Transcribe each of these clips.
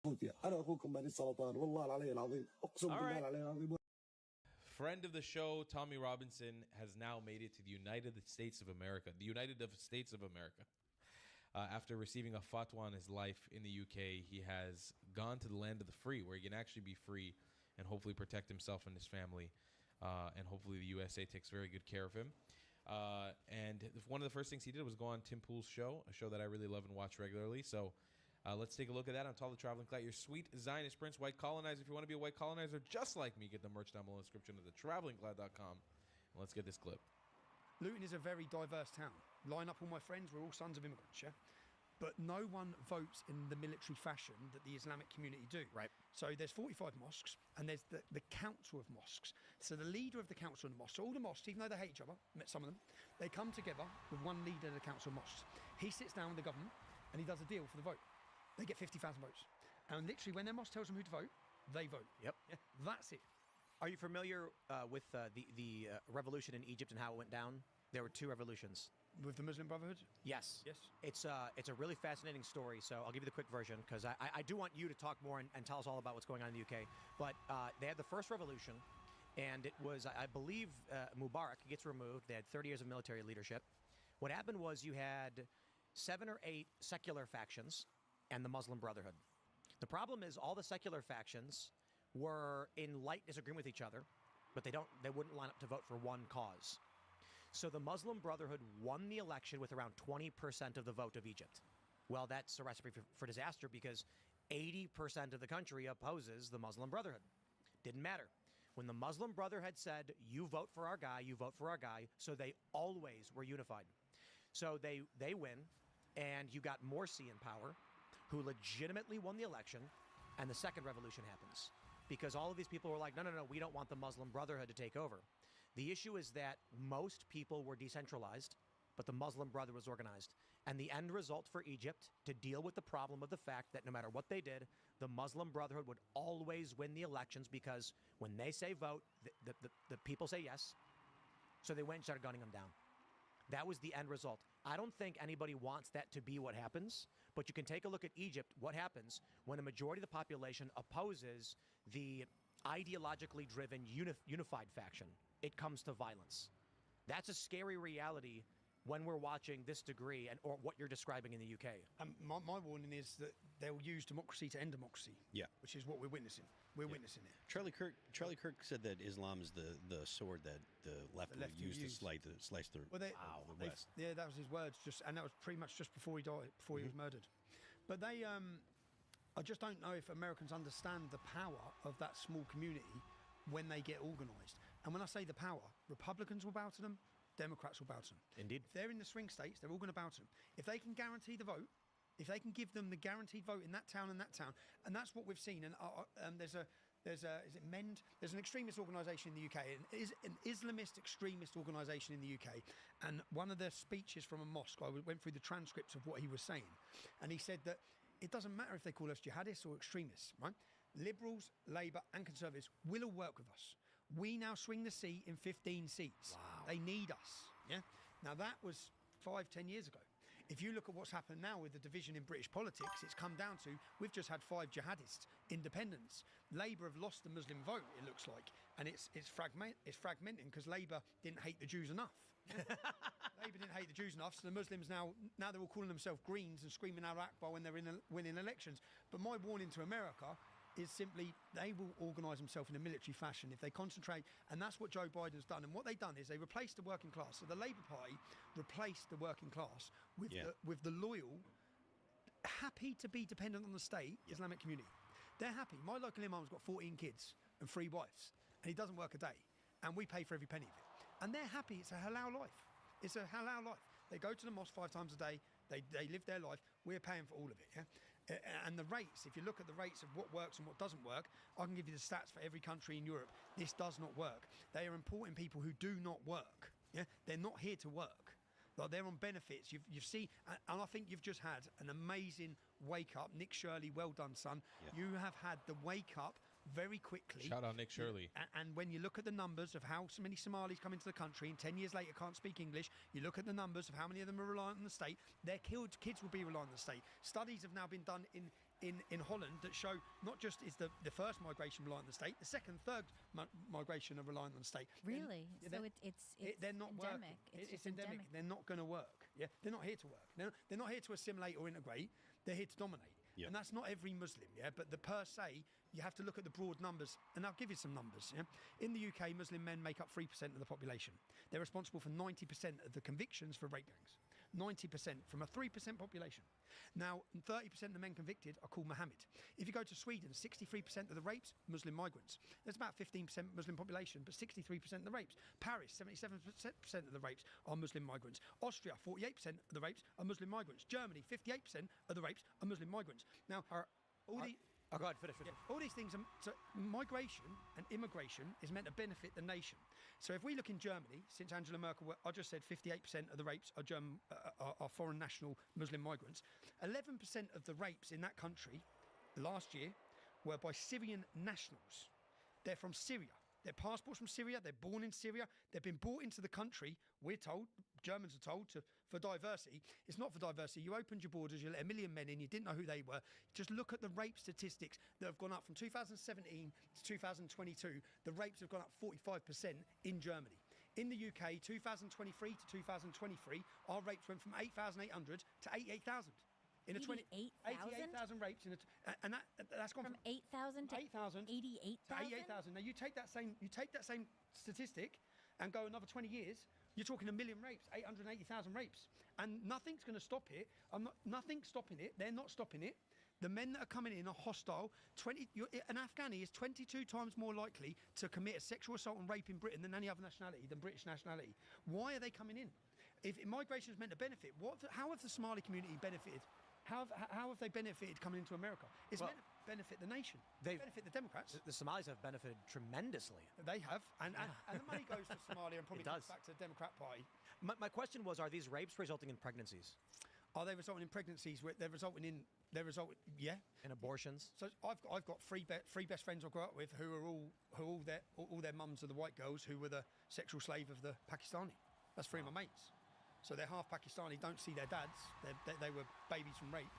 أنا أخوكم بني السرطان والله العلي العظيم أقسم بالله العلي العظيم. Friend of the show, Tommy Robinson, has now made it to the United States of America. The United States of America. After receiving a fatwa in his life in the UK, he has gone to the land of the free, where he can actually be free and hopefully protect himself and his family. And hopefully the USA takes very good care of him. And one of the first things he did was go on Tim Pool's show, a show that I really love and watch regularly. So let's take a look at that on Tall the Traveling Clad. Your sweet Zionist Prince, White Colonizer. If you want to be a white colonizer just like me, get the merch down below in the description of thetravelingclad.com. And let's get this clip. Luton is a very diverse town. Line up all my friends, we're all sons of immigrants, yeah? But no one votes in the military fashion that the Islamic community do. Right. So there's 45 mosques, and there's the council of mosques. So the leader of the council of the mosques, so all the mosques, even though they hate each other, met some of them, they come together with one leader of the council of mosques. He sits down with the government, and he does a deal for the vote. They get 50,000 votes. And literally, when their mosque tells them who to vote, they vote. Yep. Yeah, that's it. Are you familiar with the revolution in Egypt and how it went down? There were two revolutions. With the Muslim Brotherhood? Yes. Yes. It's a really fascinating story, so I'll give you the quick version, because I do want you to talk more and tell us all about what's going on in the UK. But they had the first revolution, and it was, I believe, Mubarak gets removed. They had 30 years of military leadership. What happened was you had 7 or 8 secular factions and the Muslim Brotherhood. The problem is all the secular factions were in light disagreement with each other, but they wouldn't line up to vote for one cause. So the Muslim Brotherhood won the election with around 20% of the vote of Egypt. Well, that's a recipe for disaster, because 80% of the country opposes the Muslim Brotherhood. Didn't matter. When the Muslim Brotherhood said, you vote for our guy, you vote for our guy, so they always were unified. So they win, and you got Morsi in power, who legitimately won the election, and the second revolution happens. Because all of these people were like, no, we don't want the Muslim Brotherhood to take over. The issue is that most people were decentralized, but the Muslim Brotherhood was organized. And the end result for Egypt, to deal with the problem of the fact that no matter what they did, the Muslim Brotherhood would always win the elections, because when they say vote, the people say yes. So they went and started gunning them down. That was the end result. I don't think anybody wants that to be what happens, but you can take a look at Egypt, what happens when a majority of the population opposes the ideologically driven unified faction. It comes to violence. That's a scary reality when we're watching this degree or what you're describing in the UK. My warning is that they'll use democracy to end democracy. Yeah. Which is what we're witnessing. We're witnessing it. Charlie Kirk said that Islam is the sword that the left will use to slice the West. Yeah, that was his words. And that was pretty much just before he died, before he was murdered. But they, I just don't know if Americans understand the power of that small community when they get organised. And when I say the power, Republicans will bow to them, Democrats will bow to them. Indeed. If they're in the swing states, they're all going to bow to them. If they can guarantee the vote, if they can give them the guaranteed vote in that town and that town, and that's what we've seen. And is it MEND? There's an extremist organisation in the UK, an Islamist extremist organisation in the UK. And one of the speeches from a mosque, I went through the transcripts of what he was saying, and he said that it doesn't matter if they call us jihadists or extremists, right? Liberals, Labour and Conservatives will all work with us. We now swing the seat in 15 seats. Wow. They need us. Yeah. Now that was 5-10 years ago. If you look at what's happened now with the division in British politics, it's come down to, we've just had 5 jihadists, independents. Labour have lost the Muslim vote, it looks like, and it's fragmenting because Labour didn't hate the Jews enough. Labour didn't hate the Jews enough, so the Muslims now they're all calling themselves Greens and screaming out Akbar when they're winning elections. But my warning to America is simply they will organise themselves in a military fashion if they concentrate, and that's what Joe Biden's done. And what they've done is they replaced the working class. So the Labour Party replaced the working class with the loyal, happy to be dependent on the state Islamic community. They're happy. My local imam's got 14 kids and 3 wives, and he doesn't work a day, and we pay for every penny of it. And they're happy. It's a halal life. It's a halal life. They go to the mosque 5 times a day. They live their life. We're paying for all of it, yeah? And the rates, if you look at the rates of what works and what doesn't work, I can give you the stats for every country in Europe. This does not work. They are importing people who do not work, yeah? They're not here to work. Like, they're on benefits. You've seen, and I think you've just had an amazing wake up. Nick Shirley, well done, son. Yeah. You have had the wake up very quickly. Shout out Nick Shirley. And when you look at the numbers of how many Somalis come into the country and 10 years later can't speak English, you look at the numbers of how many of them are reliant on the state, their kids will be reliant on the state. Studies have now been done in Holland that show not just is the first migration reliant on the state, the second, third migration are reliant on the state. Really? And, So they're not endemic. working. It's just endemic. endemic. They're not going to work. Yeah, they're not here to work. They're not here to assimilate or integrate. They're here to dominate. Yep. And that's not every Muslim. Yeah, but the per se, you have to look at the broad numbers, and I'll give you some numbers. Yeah? In the UK, Muslim men make up 3% of the population. They're responsible for 90% of the convictions for rape gangs. 90% from a 3% population. Now, 30% of the men convicted are called Mohammed. If you go to Sweden, 63% of the rapes, Muslim migrants. There's about 15% Muslim population, but 63% of the rapes. Paris, 77% of the rapes are Muslim migrants. Austria, 48% of the rapes are Muslim migrants. Germany, 58% of the rapes are Muslim migrants. Now, go ahead, finish. yeah, all these things, so migration and immigration is meant to benefit the nation. So if we look in Germany, since Angela Merkel, I just said 58% of the rapes are foreign national Muslim migrants. 11% of the rapes in that country last year were by Syrian nationals. They're from Syria. Their passports from Syria. They're born in Syria. They've been brought into the country, we're told, Germans are told, for diversity. It's not for diversity. You opened your borders, you let 1 million men in, you didn't know who they were. Just look at the rape statistics that have gone up from 2017 to 2022. The rapes have gone up 45% in Germany. In the UK, 2023 to 2023, our rapes went from 8,800 to 88,000. In 88,000 rapes, and that's gone from 8,000 to 8,000 to 88,000. Now you take that same statistic and go another 20 years, you're talking 1 million rapes, 880,000 rapes, and nothing's going to stop it. Nothing's stopping it. They're not stopping it. The men that are coming in are hostile. An Afghani is 22 times more likely to commit a sexual assault and rape in Britain than any other nationality, than British nationality. Why are they coming in? If immigration is meant to benefit, how have the Somali community benefited? How have they benefited coming into America? It's meant to benefit the nation. They benefit the Democrats. The Somalis have benefited tremendously. They have. And the money goes to Somalia and probably comes back to the Democrat Party. My question was, are these rapes resulting in pregnancies? Are they resulting in pregnancies? They're resulting in in abortions. So I've got three best friends I grew up with who are all their mums are the white girls who were the sexual slave of the Pakistani. That's three of my mates. So they're half Pakistani, don't see their dads. They were babies from rape.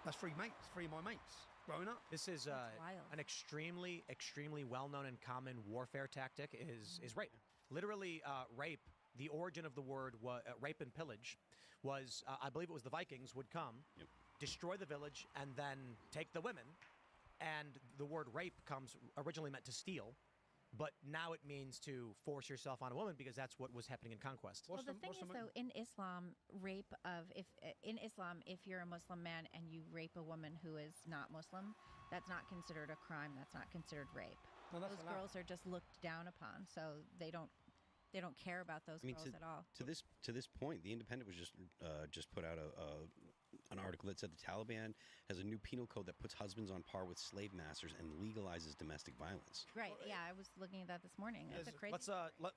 That's three of my mates growing up. This is an extremely, extremely well-known and common warfare tactic is rape. Literally, rape, the origin of the word rape and pillage was, I believe it was the Vikings would come, destroy the village, and then take the women. And the word rape comes originally meant to steal. But now it means to force yourself on a woman because that's what was happening in conquest. Well, the thing is, though, in Islam, if you're a Muslim man and you rape a woman who is not Muslim, that's not considered a crime. That's not considered rape. No, those girls are just looked down upon, so they don't care about those girls at all. To this point, the Independent was just put out an article that said the Taliban has a new penal code that puts husbands on par with slave masters and legalizes domestic violence. Right. Yeah, I was looking at that this morning. That's a crazy. Let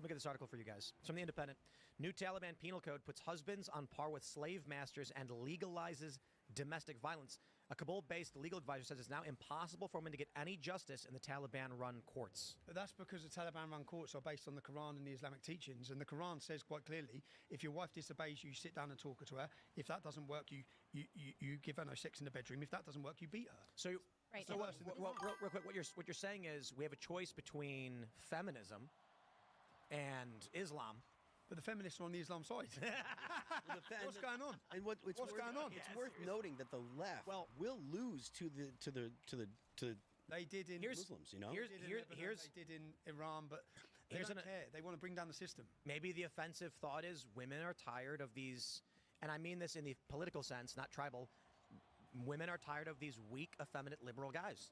me get this article for you guys. It's from the Independent. New Taliban penal code puts husbands on par with slave masters and legalizes domestic violence. A Kabul-based legal advisor says it's now impossible for women to get any justice in the Taliban-run courts. But that's because the Taliban-run courts are based on the Quran and the Islamic teachings, and the Quran says quite clearly, if your wife disobeys you, sit down and talk to her. If that doesn't work, you give her no sex in the bedroom. If that doesn't work, you beat her. So, right. So real quick, what you're saying is we have a choice between feminism and Islam. But the feminists are on the Islam side. What's going on? And what's going on? It's worth noting that the left will lose to the they did in Muslims. You know, they did in Iran, but they don't care. They want to bring down the system. Maybe the offensive thought is women are tired of these, and I mean this in the political sense, not tribal. Women are tired of these weak, effeminate, liberal guys.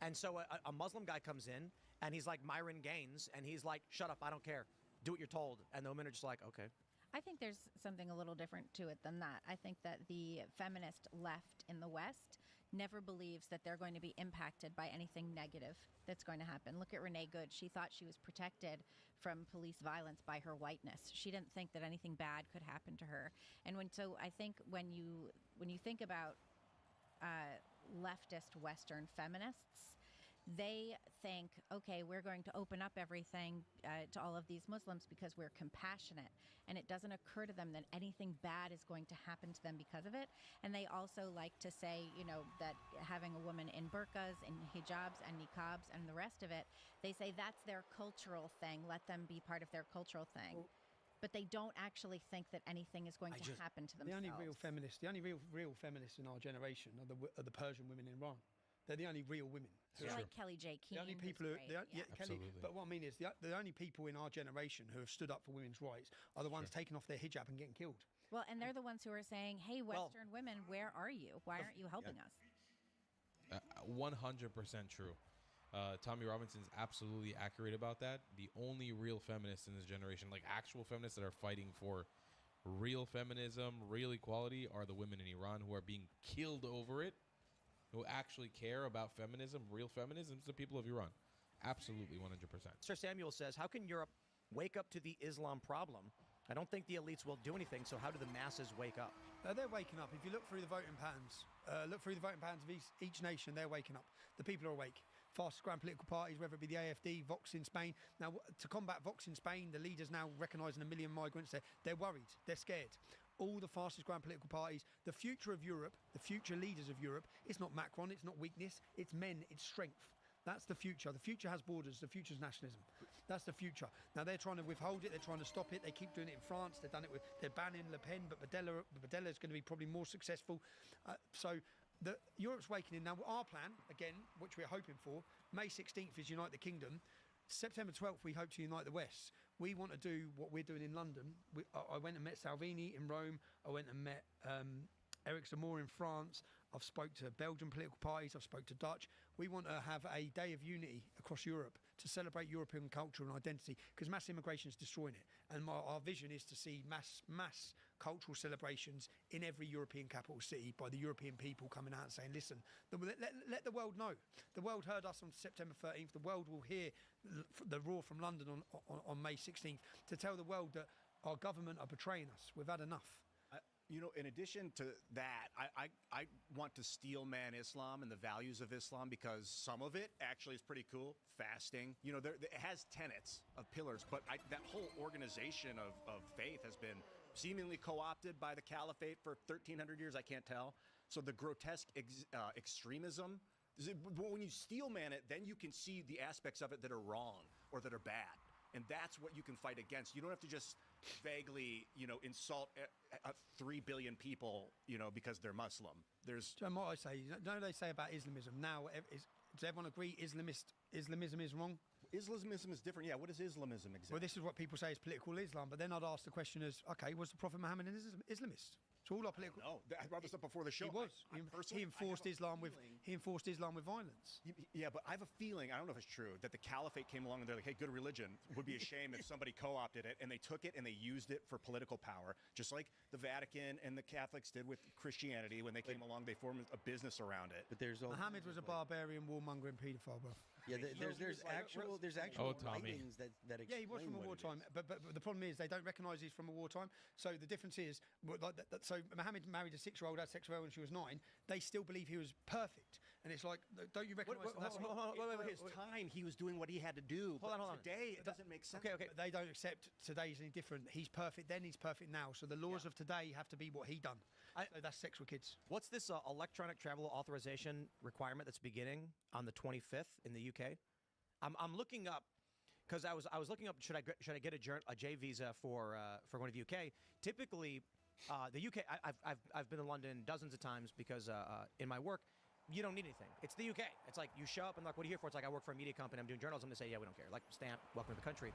And so a Muslim guy comes in, and he's like Myron Gaines, and he's like, shut up, I don't care. Do what you're told. And the women are just like, okay. I think there's something a little different to it than that. I think that the feminist left in the West never believes that they're going to be impacted by anything negative that's going to happen. Look at Renee Good. She thought she was protected from police violence by her whiteness. She didn't think that anything bad could happen to her. And I think when you think about leftist Western feminists, they think, okay, we're going to open up everything to all of these Muslims because we're compassionate. And it doesn't occur to them that anything bad is going to happen to them because of it. And they also like to say, that having a woman in burqas and hijabs and niqabs and the rest of it, they say that's their cultural thing. Let them be part of their cultural thing. But they don't actually think that anything is going to happen to themselves. The only real feminists in our generation are the Persian women in Iran. They're the only real women. They're like Kelly J. Keane. The only people Absolutely. but what I mean is the only people in our generation who have stood up for women's rights are the ones taking off their hijab and getting killed. Well, and they're the ones who are saying, hey, Western women, where are you? Why aren't you helping us? 100% true. Tommy Robinson's absolutely accurate about that. The only real feminists in this generation, like actual feminists that are fighting for real feminism, real equality, are the women in Iran who are being killed over it, who actually care about feminism, real feminism. It's the people of Iran. Absolutely, 100%. Sir Samuel says, how can Europe wake up to the Islam problem? I don't think the elites will do anything, so how do the masses wake up? They're waking up. If you look through the voting patterns, of each nation, they're waking up. The people are awake. Fastest growing political parties, whether it be the AFD, Vox in Spain. Now, to combat Vox in Spain, the leaders now recognising 1 million migrants, they're worried, they're scared. All the fastest growing political parties, the future of Europe, the future leaders of Europe, it's not Macron, it's not weakness, it's men, it's strength. That's the future. The future has borders. The future is nationalism. That's the future. Now they're trying to withhold it. They're trying to stop it. They keep doing it in France. They're banning Le Pen, but Badella is going to be probably more successful. Europe's wakening. Now our plan, again, which we're hoping for, May 16th is Unite the Kingdom. September 12th, we hope to unite the West. We want to do what we're doing in London. I went and met Salvini in Rome. I went and met Eric Zemmour in France. I've spoke to Belgian political parties. I've spoke to Dutch. We want to have a day of unity across Europe to celebrate European culture and identity, because mass immigration is destroying it. And our vision is to see mass cultural celebrations in every European capital city by the European people coming out and saying, listen, let the world know. The world heard us on September 13th. The world will hear the roar from London on May 16th to tell the world that our government are betraying us. We've had enough. In addition to that, I want to steel man Islam and the values of Islam, because some of it actually is pretty cool. Fasting, it has tenets of pillars, but that whole organization of faith has been seemingly co-opted by the caliphate for 1,300 years. I can't tell. So the grotesque extremism, when you steel man it, then you can see the aspects of it that are wrong or that are bad. And that's what you can fight against. You don't have to just vaguely, insult 3 billion people, because they're Muslim. What I say, they say about Islamism now, does everyone agree Islamism is wrong? Islamism is different. Yeah, what is Islamism exactly? Well, this is what people say is political Islam, but then I'd ask the question as, okay, was the Prophet Muhammad an Islamist? So all our political... No, I brought this up before the show. He was. He enforced Islam with violence. Yeah, but I have a feeling, I don't know if it's true, that the caliphate came along and they're like, hey, good religion. Would be a shame if somebody co-opted it, and they took it and they used it for political power, just like the Vatican and the Catholics did with Christianity. When they came along, they formed a business around it. But there's Muhammad was a barbarian, warmonger, and paedophile, bro. Yeah, there's actual writings that explain. Yeah, he was from a wartime, but the problem is they don't recognise he's from a wartime. So the difference is, so Muhammad married a 6-year-old, had sex with her when she was 9. They still believe he was perfect, and it's like, don't you recognise? For his time, he was doing what he had to do. Hold on. Today, it doesn't make sense. Okay. But they don't accept today's any different. He's perfect then, he's perfect now. So the laws of today have to be what he done. So that's sex with kids. What's this electronic travel authorization requirement that's beginning on the 25th in the UK? I'm looking up, because I was looking up, should I get a J visa for going to the UK? Typically, the UK, I've been to London dozens of times because in my work, you don't need anything. It's the UK. It's like you show up and like, what are you here for? It's like, I work for a media company. I'm doing journalism. They say, yeah, we don't care. Like, stamp, welcome to the country.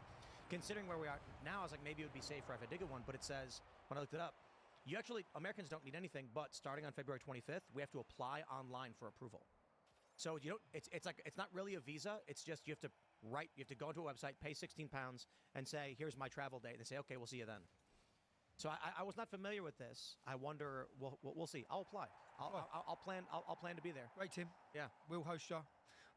Considering where we are now, I was like, maybe it would be safer if I did get one. But it says, when I looked it up, Americans don't need anything, but starting on February 25th, we have to apply online for approval. So it's not really a visa. It's just you have to go into a website, pay £16, and say, here's my travel date. And they say, okay, we'll see you then. So I was not familiar with this. I wonder. We'll see. I'll apply. I'll plan to be there. Great, Tim. Yeah, we'll host you.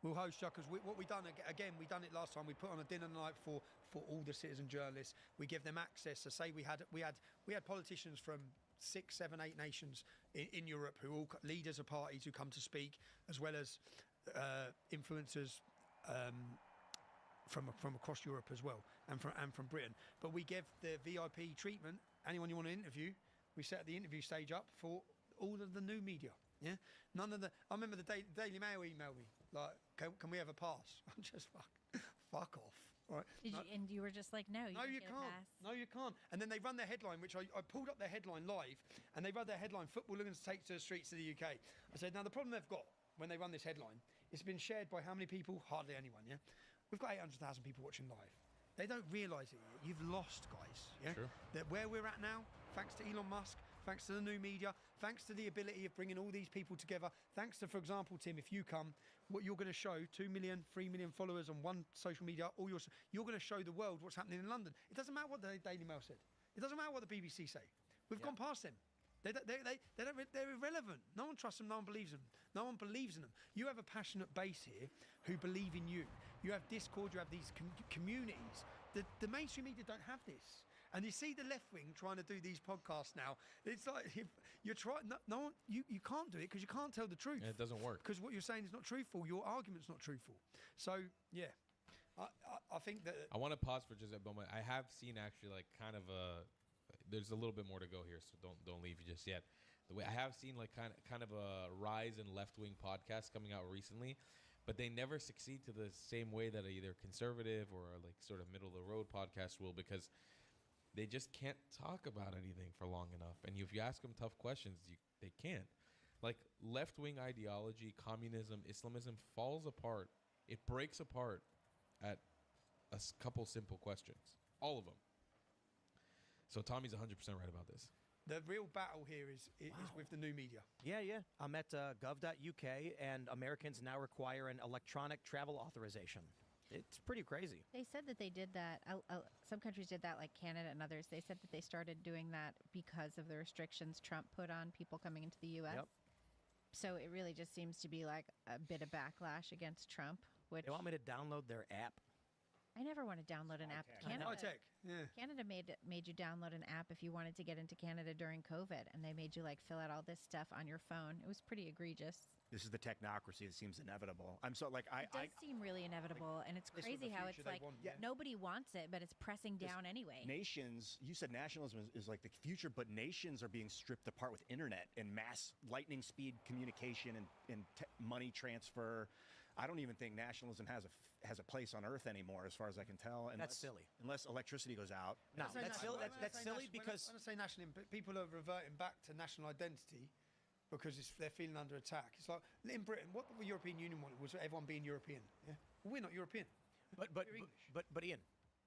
Because what we done again, we done it last time. We put on a dinner night for all the citizen journalists. We give them access. So say we had politicians from 6, 7, 8 nations in Europe who all leaders of parties who come to speak, as well as influencers from across Europe as well, and from Britain. But we give the VIP treatment. Anyone you want to interview, we set the interview stage up for all of the new media. Yeah, none of the. I remember the Daily Mail emailed me like, "Can we have a pass?" I'm just fuck off. All right. And you were just like, no, you get a can't. pass. No, you can't. And then they run their headline, which I pulled up their headline live, and they run their headline: "Football Hooligans take to the streets of the UK." I said, now the problem they've got when they run this headline, it's been shared by how many people? Hardly anyone. Yeah, we've got 800,000 people watching live. They don't realise it yet. You've lost, guys. Yeah, True. That where we're at now, thanks to Elon Musk, thanks to the new media, thanks to the ability of bringing all these people together, thanks to, for example, Tim, if you come, what you're going to show 2 million, 3 million followers on one social media, or you're going to show the world what's happening in London. It doesn't matter what the Daily Mail said. It doesn't matter what the BBC say. We've gone past them. They're irrelevant. No one trusts them. No one believes them. No one believes in them. You have a passionate base here who believe in you. You have Discord. You have these communities. The mainstream media don't have this. And you see the left wing trying to do these podcasts now. It's like if you're trying. No one. You can't do it because you can't tell the truth. And it doesn't work. Because what you're saying is not truthful. Your argument's not truthful. So yeah, I think that. I want to pause for just a moment. I have seen actually like kind of a. There's a little bit more to go here, so don't leave just yet. The way I have seen like kind of a rise in left wing podcasts coming out recently, but they never succeed to the same way that either conservative or like sort of middle of the road podcast will, because they just can't talk about anything for long enough. And if you ask them tough questions, they can't. Like left-wing ideology, communism, Islamism falls apart. It breaks apart at a couple simple questions. All of them. So Tommy's 100% right about this. The real battle here is with the new media. Yeah. I'm at gov.uk, and Americans now require an electronic travel authorization. It's pretty crazy. They said that they did that. Some countries did that, like Canada and others. They said that they started doing that because of the restrictions Trump put on people coming into the U.S. Yep. So it really just seems to be like a bit of backlash against Trump. Which They want me to download their app. I never want to download an app. High tech. Yeah. Canada made you download an app if you wanted to get into Canada during COVID, and they made you like fill out all this stuff on your phone. It was pretty egregious. This is the technocracy that seems inevitable. I'm so like It does seem really inevitable, and it's This was crazy the how future it's they like want, yeah. nobody wants it, but it's pressing down anyway. nations. You said nationalism is like the future, but nations are being stripped apart with internet and mass lightning speed communication and money transfer. I don't even think nationalism has a place on Earth anymore, as far as I can tell. That's silly. Unless electricity goes out. No, When I that's say silly. national- That's silly when because I say national, people are reverting back to national identity because they're feeling under attack. It's like in Britain, what the European Union wanted was everyone being European. Yeah, well, we're not European. But Ian,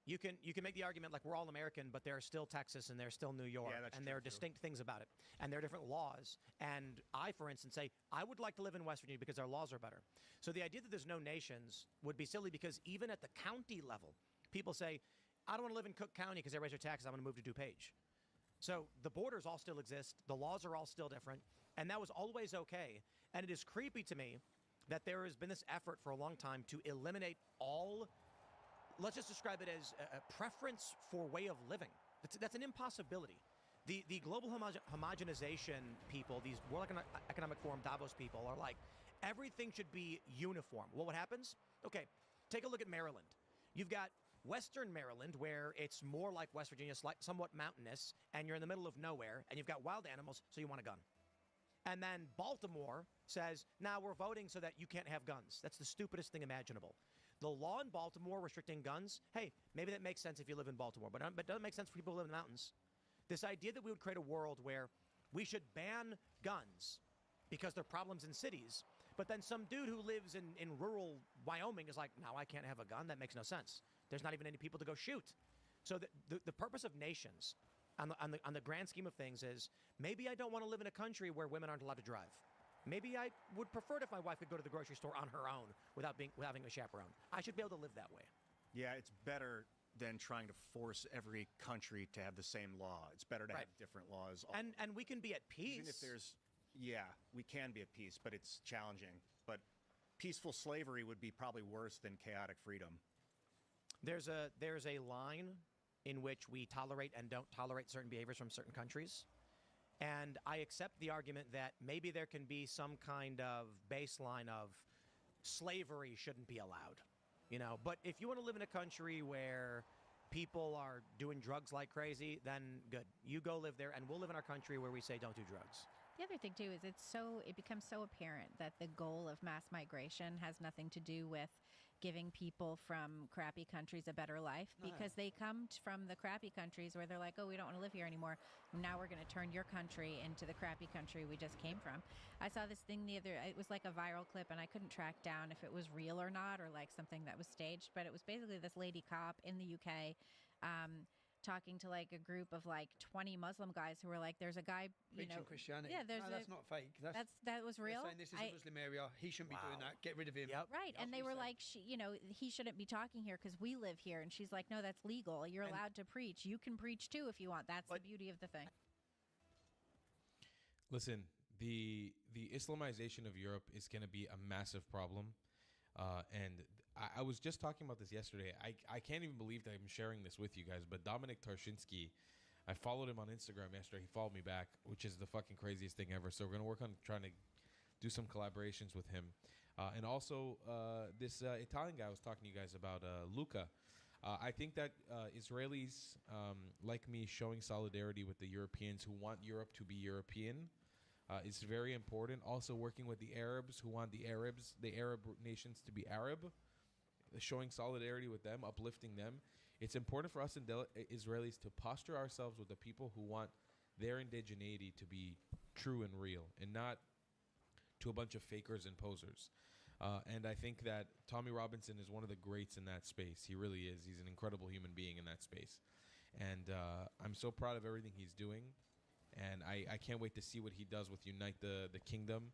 you can make the argument like we're all American, but there's still Texas and there's still New York, Yeah, that's and true, there are too. distinct things about it, and there are different laws. And I, for instance, say I would like to live in West Virginia because our laws are better. So the idea that there's no nations would be silly, because even at the county level, people say, I don't want to live in Cook County because they raise their taxes. I'm going to move to DuPage. So the borders all still exist. The laws are all still different. And that was always okay. And it is creepy to me that there has been this effort for a long time to eliminate all, let's just describe it as a preference for way of living. That's an impossibility. The global homogenization people, these World Economic Forum Davos people, are like, everything should be uniform. Well, what happens? Okay, take a look at Maryland. You've got Western Maryland, where it's more like West Virginia, somewhat mountainous, and you're in the middle of nowhere, and you've got wild animals, so you want a gun. And then Baltimore says, now we're voting so that you can't have guns. That's the stupidest thing imaginable. The law in Baltimore restricting guns, hey, maybe that makes sense if you live in Baltimore, but it doesn't make sense for people who live in the mountains. This idea that we would create a world where we should ban guns because there are problems in cities, but then some dude who lives in rural Wyoming is like, now I can't have a gun? That makes no sense. There's not even any people to go shoot. So the purpose of nations on the grand scheme of things is, maybe I don't want to live in a country where women aren't allowed to drive. Maybe I would prefer it if my wife could go to the grocery store on her own without having a chaperone. I should be able to live that way. Yeah, it's better than trying to force every country to have the same law. It's better to Right. have different laws. And we can be at peace. Even if there's, yeah, we can be at peace, but it's challenging. But peaceful slavery would be probably worse than chaotic freedom. There's a line in which we tolerate and don't tolerate certain behaviors from certain countries. And I accept the argument that maybe there can be some kind of baseline of slavery shouldn't be allowed, you know. But if you want to live in a country where people are doing drugs like crazy, then good. You go live there, and we'll live in our country where we say don't do drugs. The other thing too is it becomes so apparent that the goal of mass migration has nothing to do with giving people from crappy countries a better life, because they come from the crappy countries where they're like, oh, we don't want to live here anymore. Now we're going to turn your country into the crappy country we just came from. I saw this thing it was like a viral clip, and I couldn't track down if it was real or not, or like something that was staged, but it was basically this lady cop in the UK talking to like a group of like 20 Muslim guys who were like, there's a guy, Preaching Christianity. Yeah, that's not fake. That was real. Saying this is a Muslim area. He shouldn't be doing that. Get rid of him. Yep. Right. And they were like, he shouldn't be talking here because we live here. And she's like, no, that's legal. You're allowed to preach. You can preach too if you want. That's the beauty of the thing. Listen, the Islamization of Europe is going to be a massive problem. And I was just talking about this yesterday. I can't even believe that I'm sharing this with you guys, but Dominic Tarshinsky, I followed him on Instagram yesterday. He followed me back, which is the fucking craziest thing ever. So we're going to work on trying to do some collaborations with him. And also this Italian guy I was talking to you guys about, Luca. I think that Israelis, like me, showing solidarity with the Europeans who want Europe to be European is very important. Also working with the Arabs who want the Arab nations to be Arab, showing solidarity with them, uplifting them. It's important for us Israelis to posture ourselves with the people who want their indigeneity to be true and real, and not to a bunch of fakers and posers. And I think that Tommy Robinson is one of the greats in that space. He really is. He's an incredible human being in that space. And I'm so proud of everything he's doing. And I can't wait to see what he does with Unite the Kingdom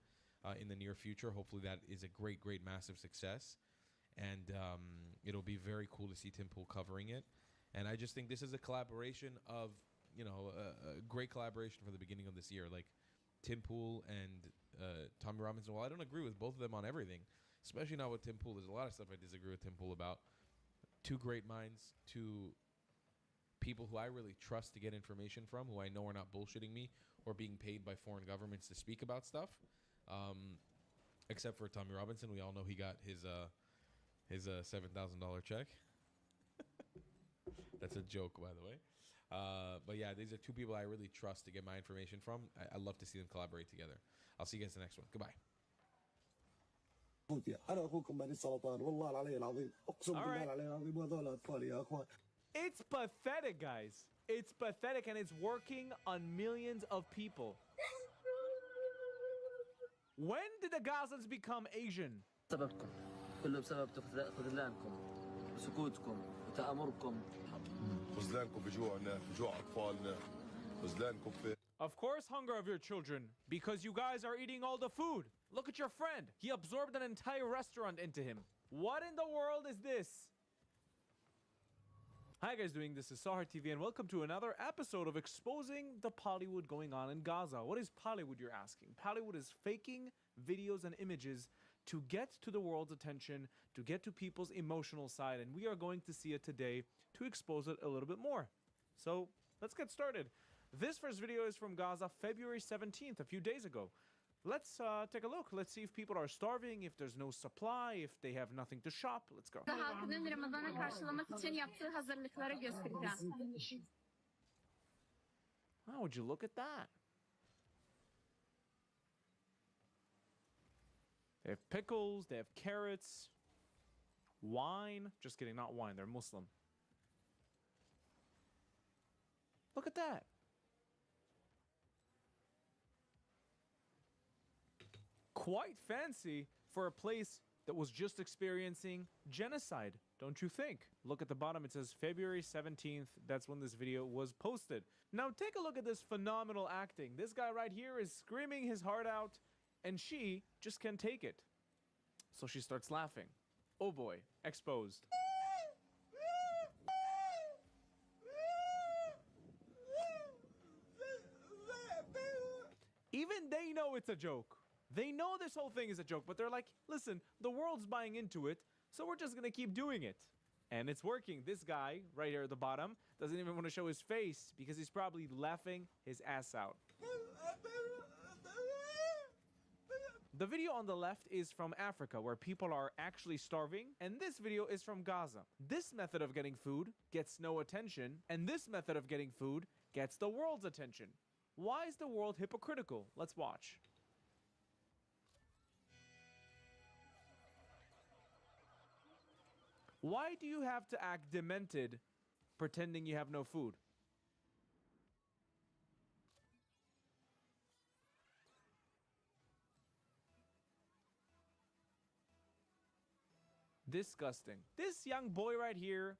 in the near future. Hopefully that is a great, great, massive success. And it'll be very cool to see Tim Pool covering it. And I just think this is a collaboration of, a great collaboration for the beginning of this year. Like Tim Pool and Tommy Robinson. Well, I don't agree with both of them on everything, especially not with Tim Pool. There's a lot of stuff I disagree with Tim Pool about. Two great minds, two people who I really trust to get information from, who I know are not bullshitting me or being paid by foreign governments to speak about stuff. Except for Tommy Robinson. We all know he got his $7,000 check. That's a joke, by the way. But yeah, these are two people I really trust to get my information from. I love to see them collaborate together. I'll see you guys in the next one. Goodbye. أنا أخوكم بني السرطان والله العلي العظيم أقسم بالله العلي العظيم وهذول أطفالي يا أخوان. It's pathetic, guys. It's pathetic, and it's working on millions of people. When did the Gazans become Asian? سببكم كله بسبب خذلانكم وسكوتكم وتآمركم. خذلانكم بجوعنا بجوع أطفالنا خذلانكم في. Of course, hunger of your children, because you guys are eating all the food. Look at your friend. He absorbed an entire restaurant into him. What in the world is this? Hi guys, this is Sahar TV, and welcome to another episode of exposing the Pollywood going on in Gaza. What is Pollywood, you're asking? Pollywood is faking videos and images to get to the world's attention, to get to people's emotional side, and we are going to see it today to expose it a little bit more. So let's get started. This first video is from Gaza, February 17th, a few days ago. Let's take a look. Let's see if people are starving, if there's no supply, if they have nothing to shop. Let's go. Halkının Ramazan'a karşılamak için yaptığı hazırlıkları göstereceğim. Wow, would you look at that? They have pickles, they have carrots, wine. Just kidding, not wine, they're Muslim. Look at that. Quite fancy for a place that was just experiencing genocide, don't you think? Look at the bottom, it says February 17th. That's when this video was posted. Now take a look at this phenomenal acting. This guy right here is screaming his heart out, and she just can't take it. So she starts laughing. Oh boy, exposed. Even they know it's a joke. They know this whole thing is a joke, but they're like, listen, the world's buying into it, so we're just gonna keep doing it. And it's working. This guy, right here at the bottom, doesn't even want to show his face because he's probably laughing his ass out. The video on the left is from Africa, where people are actually starving, and this video is from Gaza. This method of getting food gets no attention, and this method of getting food gets the world's attention. Why is the world hypocritical? Let's watch. Why do you have to act demented pretending you have no food? Disgusting. This young boy right here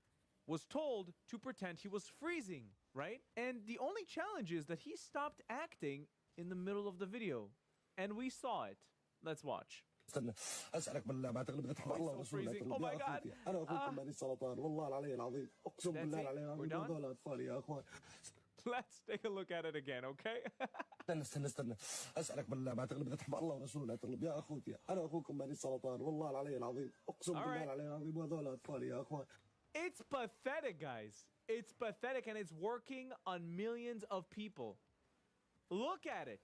was told to pretend he was freezing, right? And the only challenge is that he stopped acting in the middle of the video. And we saw it. Let's watch. استنى اسالك بالله ما تغلب تحب الله ورسوله Oh my God. انا اخوكم بني السلطان والله العلي العظيم اقسم بالله العلي العظيم هذول اطفالي يا اخوان. Let's take a look at it again, okay? استنى اسالك بالله ما تغلب تحب الله ورسوله تغلب يا اخوتي انا اخوكم بني السلطان والله العلي العظيم اقسم بالله العلي العظيم هذول اطفالي يا اخوان. It's pathetic, guys. It's pathetic, and it's working on millions of people. Look at it.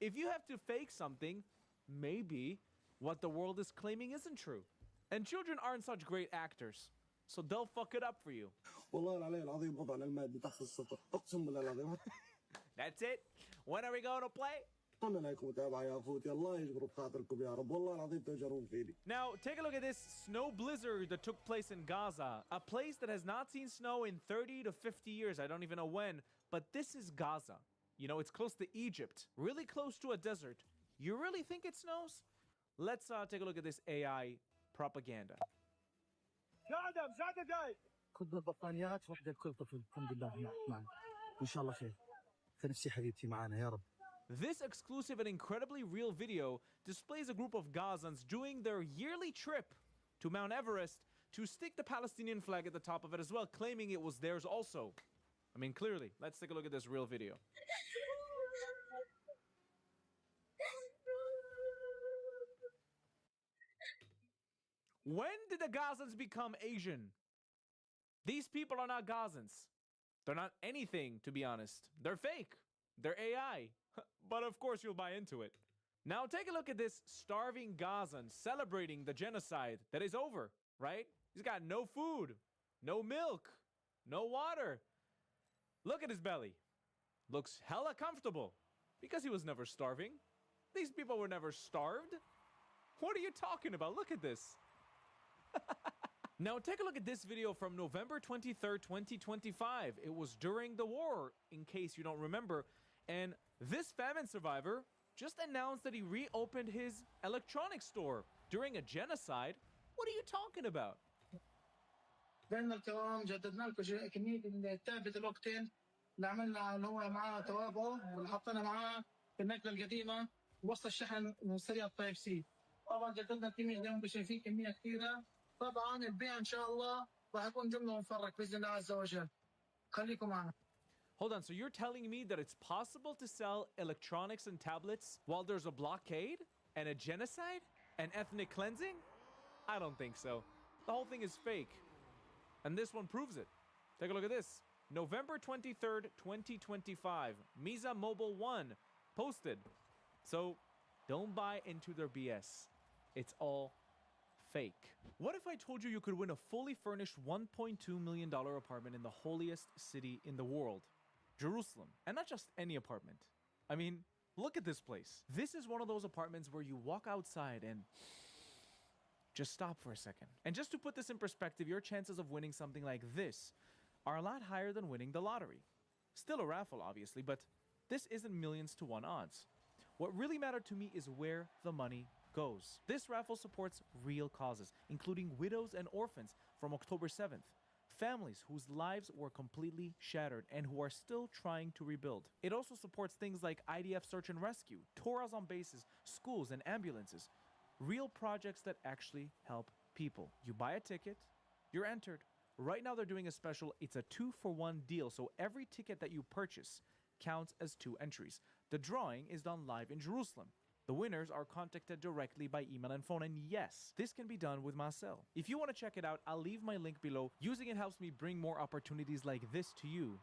If you have to fake something, maybe what the world is claiming isn't true. And children aren't such great actors, so they'll fuck it up for you. والله العلي العظيم وضعنا المادي تحت الصفر اقسم بالله العظيم. That's it. When are we going to play? اتمنى لكم متابعه يا اخوتي الله يجبر بخاطركم يا رب والله العظيم تجرون فيني. Now, take a look at this snow blizzard that took place in Gaza, a place that has not seen snow in 30 to 50 years. I don't even know when, but this is Gaza. You know, it's close to Egypt, really close to a desert. You really think it snows? Let's take a look at this AI propaganda. خذ البطانيات واحدة لكل طفل الحمد لله معنا إن شاء الله خير تنسي حبيبتي معنا يا رب. This exclusive and incredibly real video displays a group of Gazans doing their yearly trip to Mount Everest to stick the Palestinian flag at the top of it as well, claiming it was theirs also. I mean, clearly. Let's take a look at this real video. When did the Gazans become Asian? These people are not Gazans. They're not anything, to be honest. They're fake. They're AI. But of course you'll buy into it. Now take a look at this starving Gazan celebrating the genocide that is over, right? He's got no food, no milk, no water. Look at his belly. Looks hella comfortable because he was never starving. These people were never starved. What are you talking about? Look at this. Now take a look at this video from November 23rd, 2025. It was during the war, in case you don't remember. And this famine survivor just announced that he reopened his electronics store during a genocide. What are you talking about? بيننا الكرام جددنا لكم كمية التابلت الوقتين اللي عملنا اللي هو معاه توابع واللي حطينا معاه في النقلة القديمة وسط الشحن من سريع الطيب سي. طبعا جددنا الكمية زي ما انتم شايفين كمية كثيرة. طبعا البيع ان شاء الله راح يكون جملة مفرق بإذن الله عز وجل. خليكم معنا. Hold on, so you're telling me that it's possible to sell electronics and tablets while there's a blockade and a genocide and ethnic cleansing? I don't think so. The whole thing is fake. And this one proves it. Take a look at this. November 23rd, 2025. Misa Mobile 1 posted. So don't buy into their BS. It's all fake. What if I told you you could win a fully furnished $1.2 million apartment in the holiest city in the world? Jerusalem. And not just any apartment. I mean, look at this place. This is one of those apartments where you walk outside and just stop for a second. And just to put this in perspective, your chances of winning something like this are a lot higher than winning the lottery. Still a raffle, obviously, but this isn't millions to one odds. What really mattered to me is where the money goes. This raffle supports real causes, including widows and orphans from October 7th. Families whose lives were completely shattered and who are still trying to rebuild. It also supports things like IDF search and rescue, Torahs on bases, schools, and ambulances. Real projects that actually help people. You buy a ticket, you're entered. Right now they're doing a special, it's a 2-for-1 deal, so every ticket that you purchase counts as 2 entries. The drawing is done live in Jerusalem. The winners are contacted directly by email and phone, and yes, this can be done with Marcel. If you want to check it out, I'll leave my link below. Using it helps me bring more opportunities like this to you.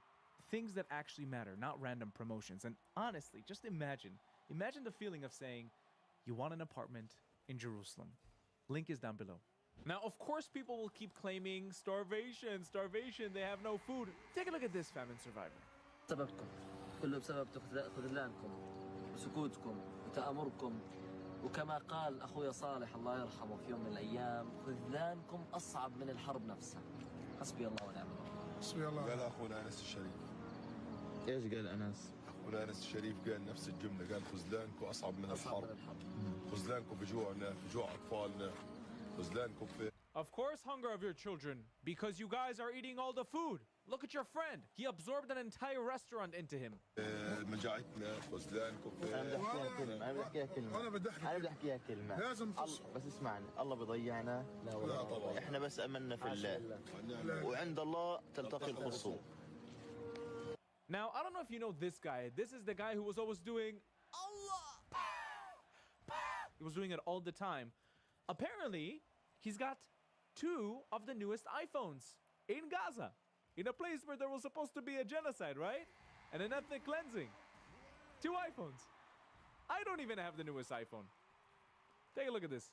Things that actually matter, not random promotions. And honestly, just imagine the feeling of saying, you want an apartment in Jerusalem. Link is down below. Now, of course, people will keep claiming starvation, starvation, they have no food. Take a look at this famine survivor. سببكم كله بسبب خذلانكم وسكوتكم وتآمركم وكما قال أخويا صالح الله يرحمه في يوم من الأيام خذلانكم أصعب من الحرب نفسها حسبي الله ونعم الوكيل حسبي الله قال اخونا انس الشريف. ايش قال أنس؟ اخونا انس الشريف قال نفس الجمله، قال خذلانكم اصعب من الحرب. خذلانكم بجوعنا، بجوع اطفالنا، خذلانكم في Of course, hunger of your children, because you guys are eating all the food. Look at your friend. He absorbed an entire restaurant into him. مجاعتنا، خذلانكم في أنا بدي أحكيها كلمة أنا بدي أحكيها كلمة لازم بس اسمعني الله بيضيعنا لا والله إحنا بس أمنا في الله وعند الله تلتقي الخصوم. Now, I don't know if you know this guy. This is the guy who was always doing Allah. He was doing it all the time. Apparently, he's got 2 of the newest iPhones in Gaza, in a place where there was supposed to be a genocide, right? And an ethnic cleansing. 2 iPhones. I don't even have the newest iPhone. Take a look at this.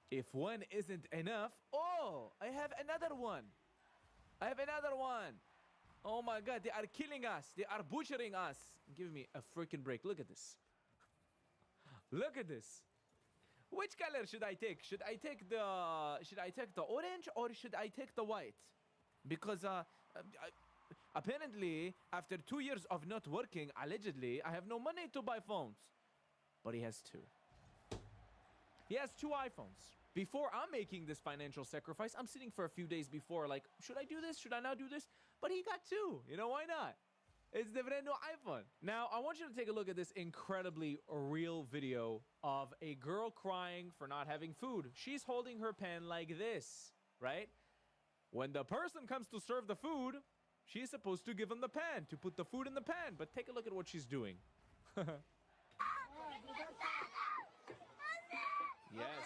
If one isn't enough, oh, I have another one. I have another one. Oh my God, they are killing us. They are butchering us. Give me a freaking break. Look at this. Look at this. Which color should I take? Should I take the orange or should I take the white? Because apparently after 2 years of not working, allegedly, I have no money to buy phones. But he has 2. He has 2 iPhones. Before I'm making this financial sacrifice, I'm sitting for a few days before like, should I do this? Should I not do this? But he got 2. You know, why not? It's the brand new iPhone. Now, I want you to take a look at this incredibly real video of a girl crying for not having food. She's holding her pen like this, right? When the person comes to serve the food, she's supposed to give him the pan, to put the food in the pan. But take a look at what she's doing. Yes.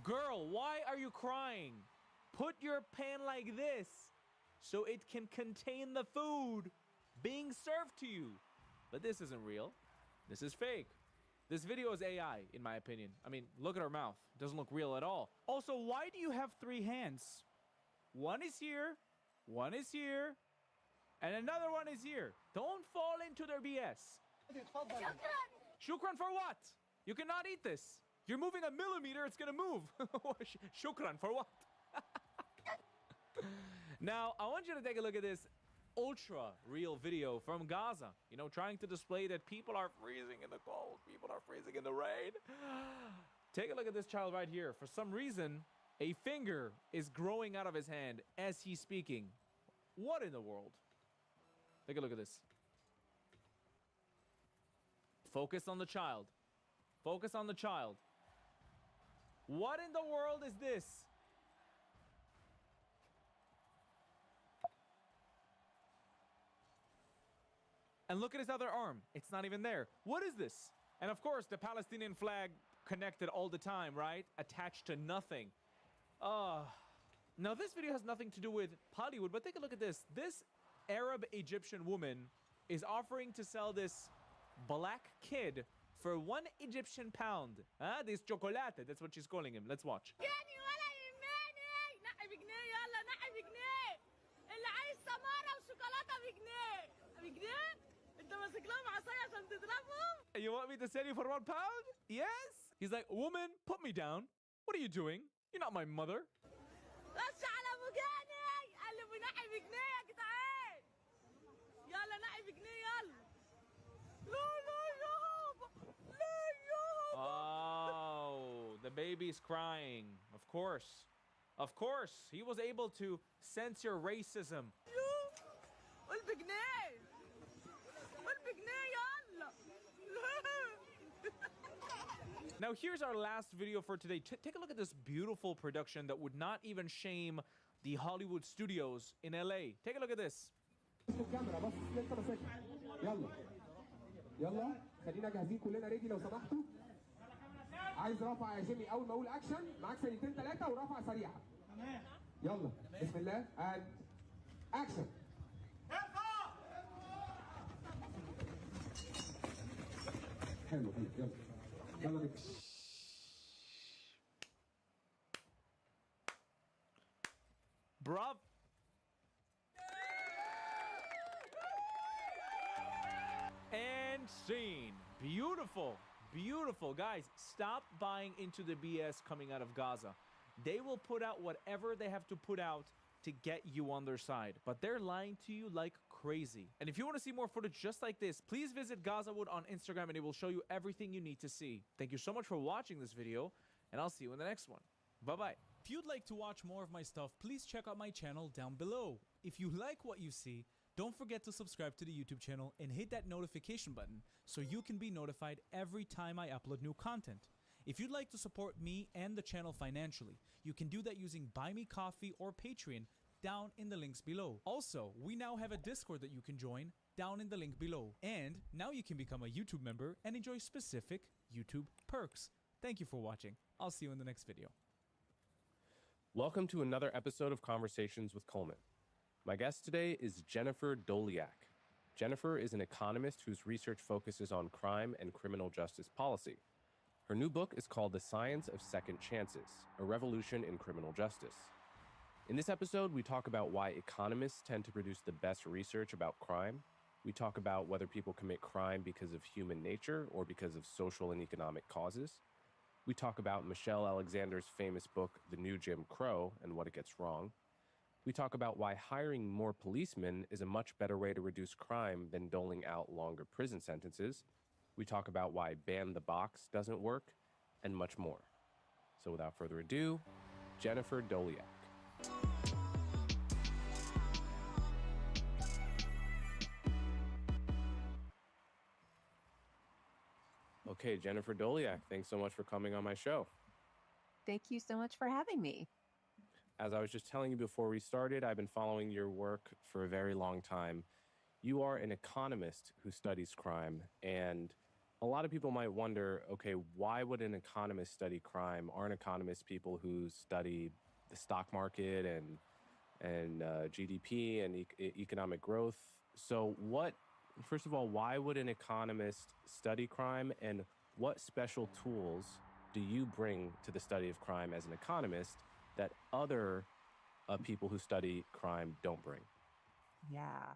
Girl, why are you crying? Put your pan like this so it can contain the food being served to you. But this isn't real. This is fake. This video is AI, in my opinion. I mean, look at her mouth. It doesn't look real at all. Also, why do you have 3 hands? One is here, one is here, and another one is here. Don't fall into their BS. Shukran for what? You cannot eat this. You're moving a millimeter, it's gonna move. Shukran for what? Now, I want you to take a look at this ultra real video from Gaza. You know, trying to display that people are freezing in the cold, people are freezing in the rain. Take a look at this child right here. For some reason, a finger is growing out of his hand as he's speaking. What in the world? Take a look at this. Focus on the child. Focus on the child. What in the world is this? And look at his other arm. It's not even there. What is this? And of course, the Palestinian flag connected all the time, right? Attached to nothing. Now, this video has nothing to do with Hollywood, but take a look at this. This Arab Egyptian woman is offering to sell this black kid for 1 Egyptian pound. This chocolate, that's what she's calling him. Let's watch. You want me to sell you for 1 pound? Yes. He's like, woman, put me down. What are you doing? You're not my mother. Oh, the baby's crying. Of course. Of course. He was able to sense your racism. Now, here's our last video for today. Take a look at this beautiful production that would not even shame the Hollywood studios in LA. Take a look at this. عايز رفع يا جيمي اول ما اقول اكشن معاك ثانيتين ثلاثه ورفع سريعه. تمام. يلا بسم الله and اكشن. حلو يلا يلا نبدا. Bravo. And scene. Beautiful. Beautiful. Guys, stop buying into the BS coming out of Gaza. They will put out whatever they have to put out to get you on their side. But they're lying to you like crazy. And if you want to see more footage just like this, please visit Gazawood on Instagram and it will show you everything you need to see. Thank you so much for watching this video, and I'll see you in the next one. Bye-bye. If you'd like to watch more of my stuff, please check out my channel down below. If you like what you see, don't forget to subscribe to the YouTube channel and hit that notification button so you can be notified every time I upload new content. If you'd like to support me and the channel financially, you can do that using Buy Me Coffee or Patreon down in the links below. Also, we now have a Discord that you can join down in the link below. And now you can become a YouTube member and enjoy specific YouTube perks. Thank you for watching. I'll see you in the next video. Welcome to another episode of Conversations with Coleman. My guest today is Jennifer Doleac. Jennifer is an economist whose research focuses on crime and criminal justice policy. Her new book is called The Science of Second Chances, A Revolution in Criminal Justice. In this episode, we talk about why economists tend to produce the best research about crime. We talk about whether people commit crime because of human nature or because of social and economic causes. We talk about Michelle Alexander's famous book, The New Jim Crow, and what it gets wrong. We talk about why hiring more policemen is a much better way to reduce crime than doling out longer prison sentences. We talk about why ban the box doesn't work, and much more. So without further ado, Jennifer Doleac. Okay, Jennifer Doleac, thanks so much for coming on my show. Thank you so much for having me. As I was just telling you before we started, I've been following your work for a very long time. You are an economist who studies crime, and a lot of people might wonder, okay, why would an economist study crime? Aren't economists people who study the stock market and GDP and economic growth? So first of all, why would an economist study crime, and what special tools do you bring to the study of crime as an economist that other people who study crime don't bring? Yeah.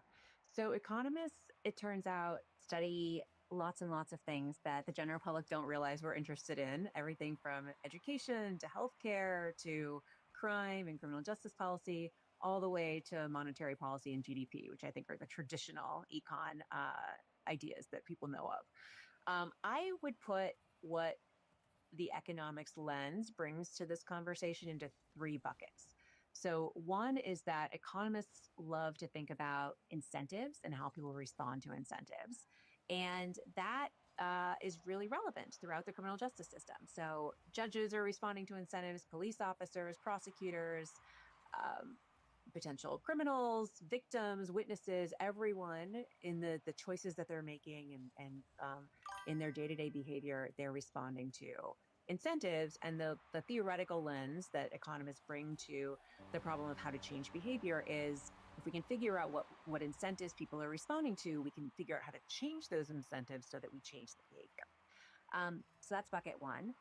So economists, it turns out, study lots and lots of things that the general public don't realize we're interested in. Everything from education to healthcare to crime and criminal justice policy, all the way to monetary policy and GDP, which I think are the traditional econ ideas that people know of. I would put what the economics lens brings to this conversation into three buckets. So one is that economists love to think about incentives and how people respond to incentives. And that is really relevant throughout the criminal justice system. So judges are responding to incentives, police officers, prosecutors, potential criminals, victims, witnesses, everyone in the choices that they're making and in their day-to-day behavior, they're responding to incentives. And the theoretical lens that economists bring to the problem of how to change behavior is, if we can figure out what incentives people are responding to, we can figure out how to change those incentives so that we change the behavior. So that's bucket one.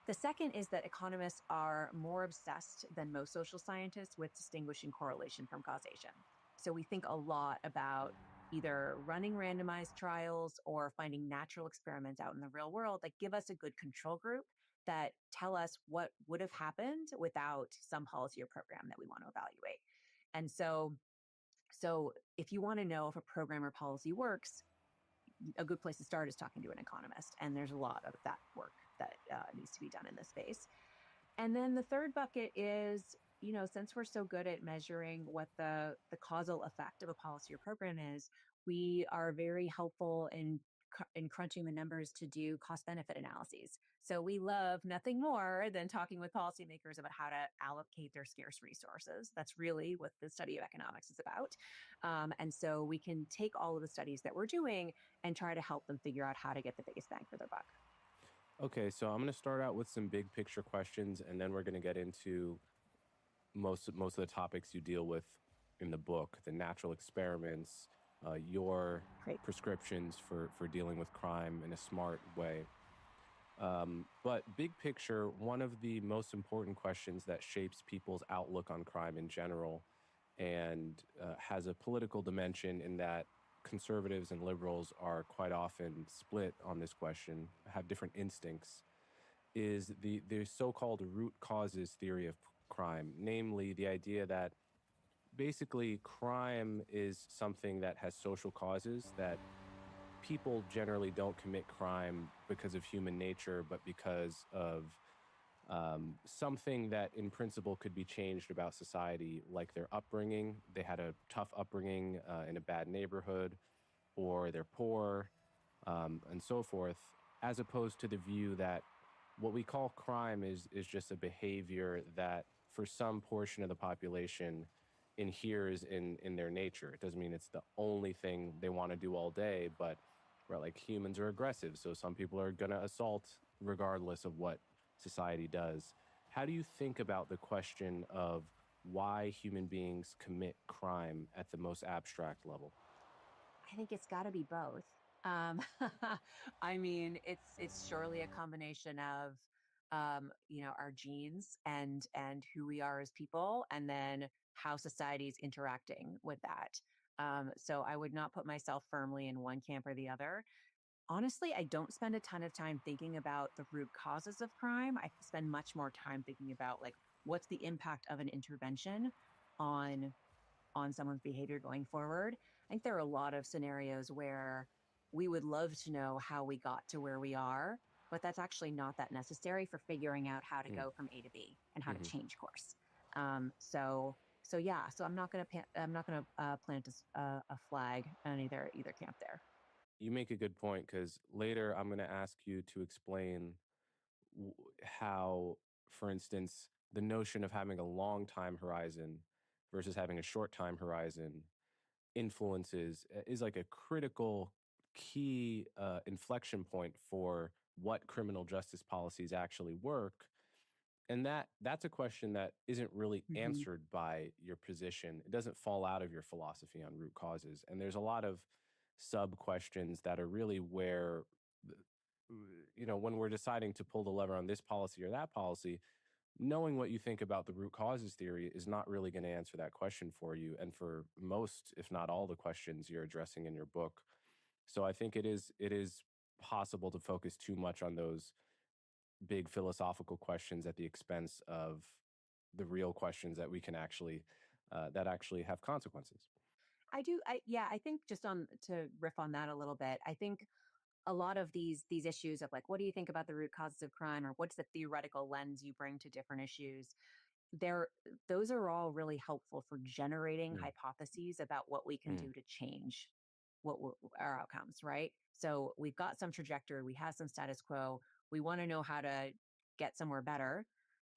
The second is that economists are more obsessed than most social scientists with distinguishing correlation from causation. So we think a lot about either running randomized trials or finding natural experiments out in the real world that give us a good control group that tell us what would have happened without some policy or program that we want to evaluate. And so if you want to know if a program or policy works, a good place to start is talking to an economist. And there's a lot of that work that needs to be done in this space. And then the third bucket is, since we're so good at measuring what the causal effect of a policy or program is, we are very helpful in crunching the numbers to do cost-benefit analyses. So we love nothing more than talking with policymakers about how to allocate their scarce resources. That's really what the study of economics is about. And so we can take all of the studies that we're doing and try to help them figure out how to get the biggest bang for their buck. Okay, so I'm going to start out with some big picture questions, and then we're going to get into most of the topics you deal with in the book, the natural experiments, your prescriptions for dealing with crime in a smart way. But big picture, one of the most important questions that shapes people's outlook on crime in general and has a political dimension in that conservatives and liberals are quite often split on this question, have different instincts, is the so-called root causes theory of crime, namely the idea that basically crime is something that has social causes, that people generally don't commit crime because of human nature, but because of something that in principle could be changed about society, like their upbringing. They had a tough upbringing in a bad neighborhood, or they're poor, and so forth, as opposed to the view that what we call crime is just a behavior that for some portion of the population inheres in their nature. It doesn't mean it's the only thing they want to do all day, but right, like humans are aggressive, so some people are going to assault regardless of what society does. How do you think about the question of why human beings commit crime at the most abstract level? I think it's got to be both. Um, I mean, it's surely a combination of our genes and who we are as people, and then how society is interacting with that. So I would not put myself firmly in one camp or the other. Honestly, I don't spend a ton of time thinking about the root causes of crime. I spend much more time thinking about like what's the impact of an intervention on someone's behavior going forward. I think there are a lot of scenarios where we would love to know how we got to where we are, but that's actually not that necessary for figuring out how to go from A to B and how to change course. So I'm not going to plant a flag on either camp there. You make a good point, because later I'm going to ask you to explain how, for instance, the notion of having a long time horizon versus having a short time horizon influences is like a critical key inflection point for what criminal justice policies actually work. And that's a question that isn't really answered by your position. It doesn't fall out of your philosophy on root causes. And there's a lot of sub questions that are really where, when we're deciding to pull the lever on this policy or that policy, knowing what you think about the root causes theory is not really going to answer that question for you, and for most, if not all, the questions you're addressing in your book. So I think it is possible to focus too much on those big philosophical questions at the expense of the real questions that we can actually that actually have consequences. I think just to riff on that a little bit, I think a lot of these issues of like, what do you think about the root causes of crime, or what's the theoretical lens you bring to different issues? Those are all really helpful for generating hypotheses about what we can do to change our outcomes, right? So we've got some trajectory, we have some status quo, we want to know how to get somewhere better.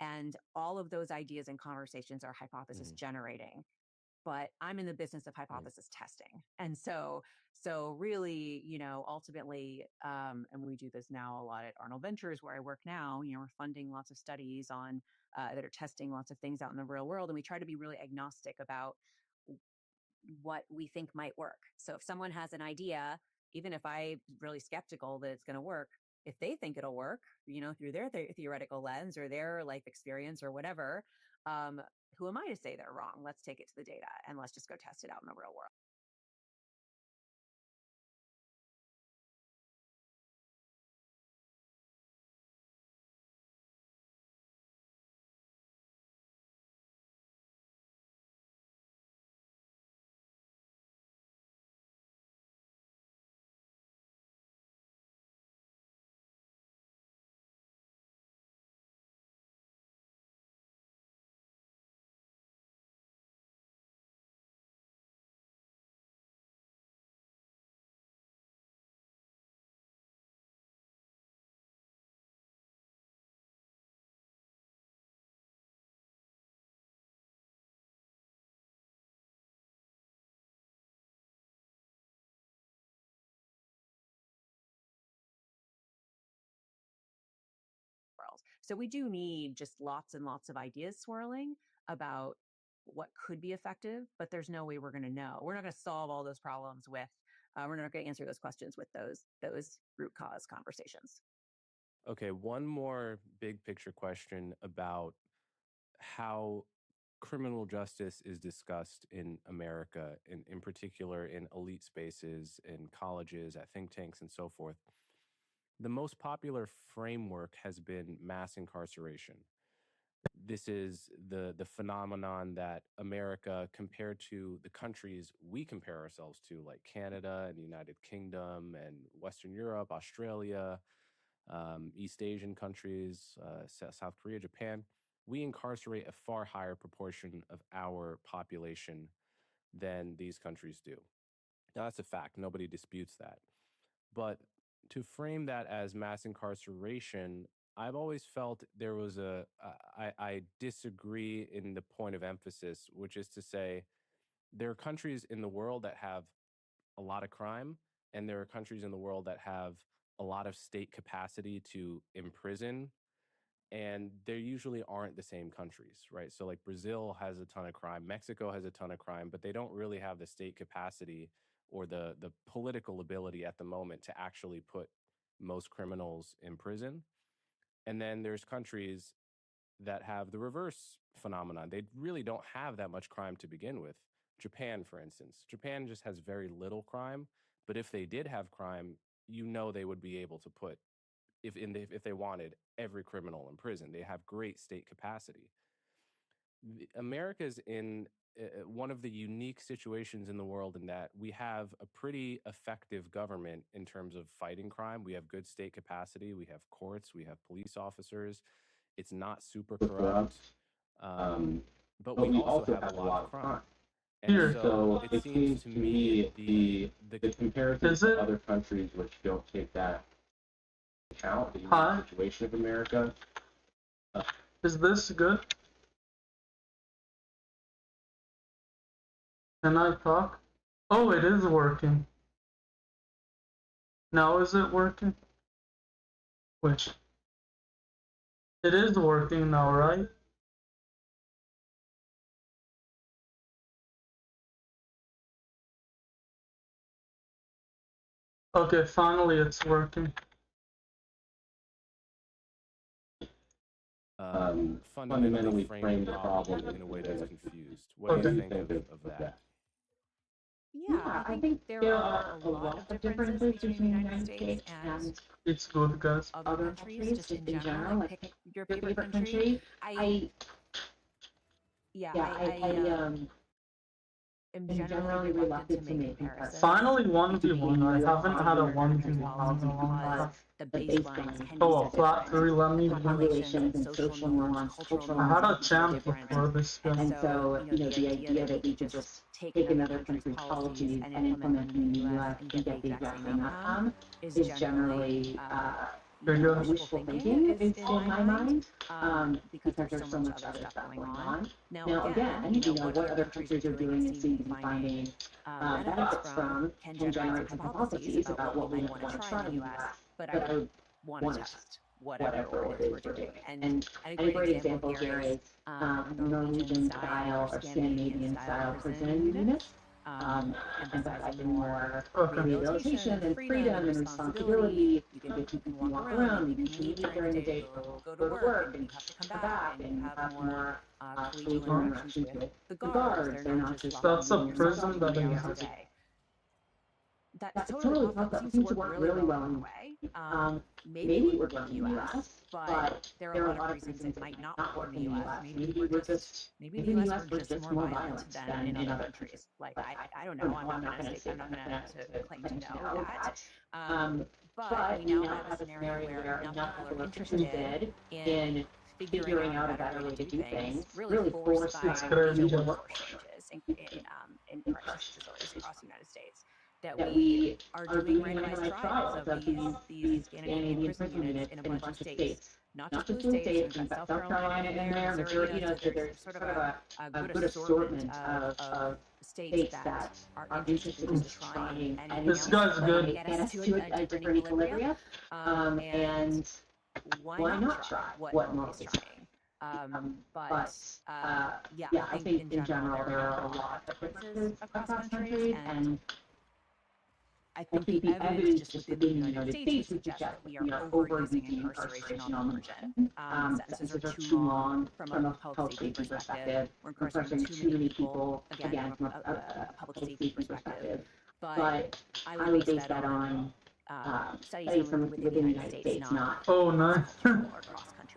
And all of those ideas and conversations are hypothesis generating. But I'm in the business of hypothesis testing. And so really, ultimately, and we do this now a lot at Arnold Ventures, where I work now, we're funding lots of studies on that are testing lots of things out in the real world. And we try to be really agnostic about what we think might work. So if someone has an idea, even if I'm really skeptical that it's going to work, if they think it'll work, through their theoretical lens or their life experience or whatever, who am I to say they're wrong? Let's take it to the data and let's just go test it out in the real world. So we do need just lots and lots of ideas swirling about what could be effective, but there's no way we're going to know. We're not going to solve all those problems with, we're not going to answer those questions with those root cause conversations. Okay, one more big picture question about how criminal justice is discussed in America, in particular in elite spaces, in colleges, at think tanks, and so forth. The most popular framework has been mass incarceration. This is the phenomenon that America, compared to the countries we compare ourselves to, like Canada and the United Kingdom and Western Europe, Australia, East Asian countries, South Korea, Japan, we incarcerate a far higher proportion of our population than these countries do. Now, that's a fact. Nobody disputes that. But to frame that as mass incarceration, I've always felt there was I disagree in the point of emphasis, which is to say, there are countries in the world that have a lot of crime, and there are countries in the world that have a lot of state capacity to imprison, and they usually aren't the same countries, right? So like Brazil has a ton of crime, Mexico has a ton of crime, but they don't really have the state capacity or the political ability at the moment to actually put most criminals in prison. And then there's countries that have the reverse phenomenon. They really don't have that much crime to begin with. Japan, for instance. Japan just has very little crime, but if they did have crime, you know they would be able to put, if they wanted, every criminal in prison. They have great state capacity. America's in one of the unique situations in the world in that we have a pretty effective government in terms of fighting crime. We have good state capacity. We have courts. We have police officers. It's not super corrupt. But we also have a lot of crime. And so it seems to me the comparisons to other countries which don't take that account, the unique situation of America. Is this good? Can I talk? Oh, it is working. Now is it working? Which? It is working now, right? Okay, finally it's working. Fundamentally frame the problem in a way that's confused. What do you think of that? Yeah, I think there are a lot of differences between the United States and it's good, guys. Other countries, just in general. Like pick your favorite country. I am generally reluctant to make comparisons. Finally 1v1. I haven't had a 1v1 in a long time. The baselines Oh, a flat 3, let me populations and social norms, cultural I had a norms champ before this game. And so, the idea that we could just take another country's policies and implement them in the US and get the exact same outcome is generally wishful thinking is in my mind, because there's so much other stuff going on. Now again, what other countries are doing and seem to be finding benefits from can generate some hypotheses about what we want to try in the US, but I want to test whatever it is we're doing. And a great example here is Norwegian style or Scandinavian style prison units. Emphasizing more rehabilitation and freedom and responsibility. You can walk around, you can leave during the day, go to work, and you have to come back and have more collegial interactions with the guards. They're not just That's a prison that is That's totally possible. That seems to work really well in a way. Maybe it would work in the US, but there are a lot of reasons it might not work in the US. Maybe the US were just more violent than in other countries. Like, I don't know. I'm not going to claim to know that. But we now have a scenario where enough people are interested in figuring out a better way to do things, really forced by the workforce shortages in corrections facilities across the United States. That we are doing randomized trials of these Scandinavian prison units in a bunch of states. Not just blue states, we've got South Carolina in there, Missouri, there's sort of a good assortment of states that are interested in trying and this guy's good. Get us to a different equilibrium. And why not try what Norway is trying? Yeah, I think in general there are a lot of differences across countries, and I think the evidence just within the United States would suggest that we are overusing incarceration on margin. Sentences are too long from a public safety perspective. We're incarcerating too many people, again, from a public safety perspective. But I would base that on studies from within the United States, not Oh, nice.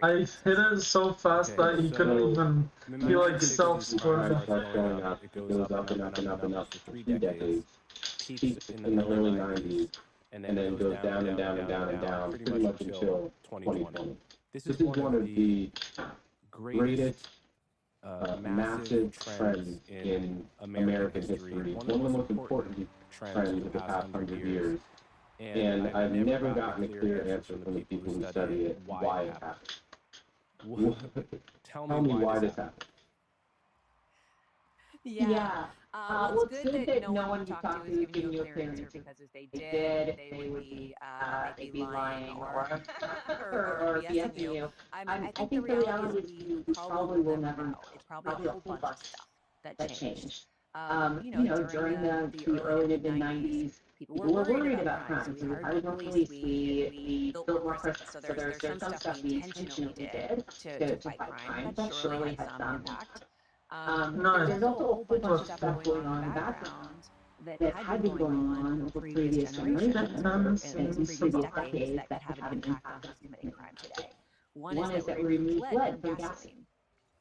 I hit it so fast that he couldn't even, he like self-scored. It goes up and up and up and up for 3 decades, peaks in the early 90s, and then goes down and down and down and down pretty much until 2020. This is one of the greatest massive trends in American history, one of the most important trends of the past 100 years. And I've never gotten a clear answer from the people who study it why it happened. Tell me why this happened. Yeah. Well, it's good that no one you talk to is giving you a clear answer, because if they did, they would be lying or BSing you. I think the reality is we probably will never know. It's probably a whole bunch of stuff that changed. During the early to mid-90s, people were worried about crime. So we hired more police, we built more prisons. So there's some stuff we intentionally did to fight crime that surely had some impact. There's also a whole bunch of stuff going on in the background that had been going on over previous generations and previous decades that could have an impact on who's committing crime today. One is that we removed lead from gasoline.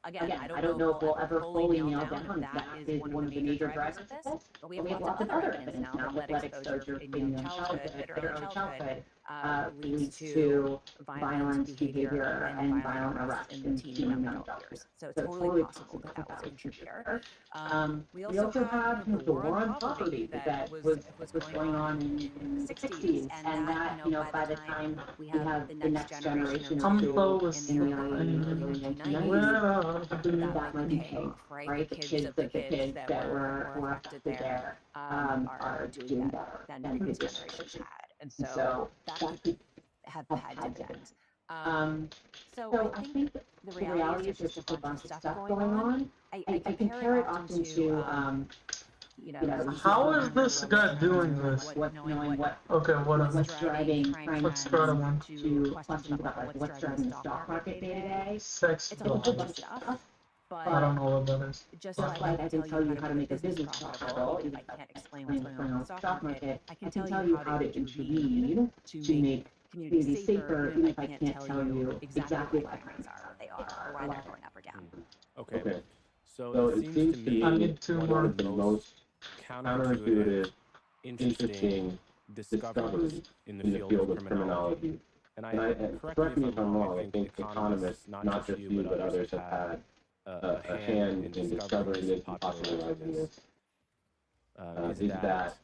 Again, I don't know if we'll ever fully nail down that is one of the major drivers of this, but we have lots of other evidence now that lead exposure in young childhood or early childhood leads to violent behavior and violent arrests in teen and young adult years. So it's totally possible that that was a contributor. We also have the war on poverty that was going on in the 60s, and that, by the time we have the next generation of kids in the early 1990s, that might change, right? The kids that were affected there are doing better than previous generations had. And so that could have had dividends. So I think the reality is there's just a bunch of stuff going on. I compare it often to, how is this guy doing this? Okay, what's driving crime let's try to one. To questions about like what's driving the stock market day to day. Sex It's a whole bunch of stuff. But I don't know what that is. just like I can tell you how to make a business profitable, if I can't explain what's going on in the stock market, I can tell you how to intervene to make communities safer, even if I can't tell you exactly why crimes are what they are, or why they're going up or down. Okay. So it seems to me one of the most counterintuitive, interesting discoveries in the field of criminology. And correct me if I'm wrong, I think economists, not just you, but others have had a hand in discovering this and popularizing this, is that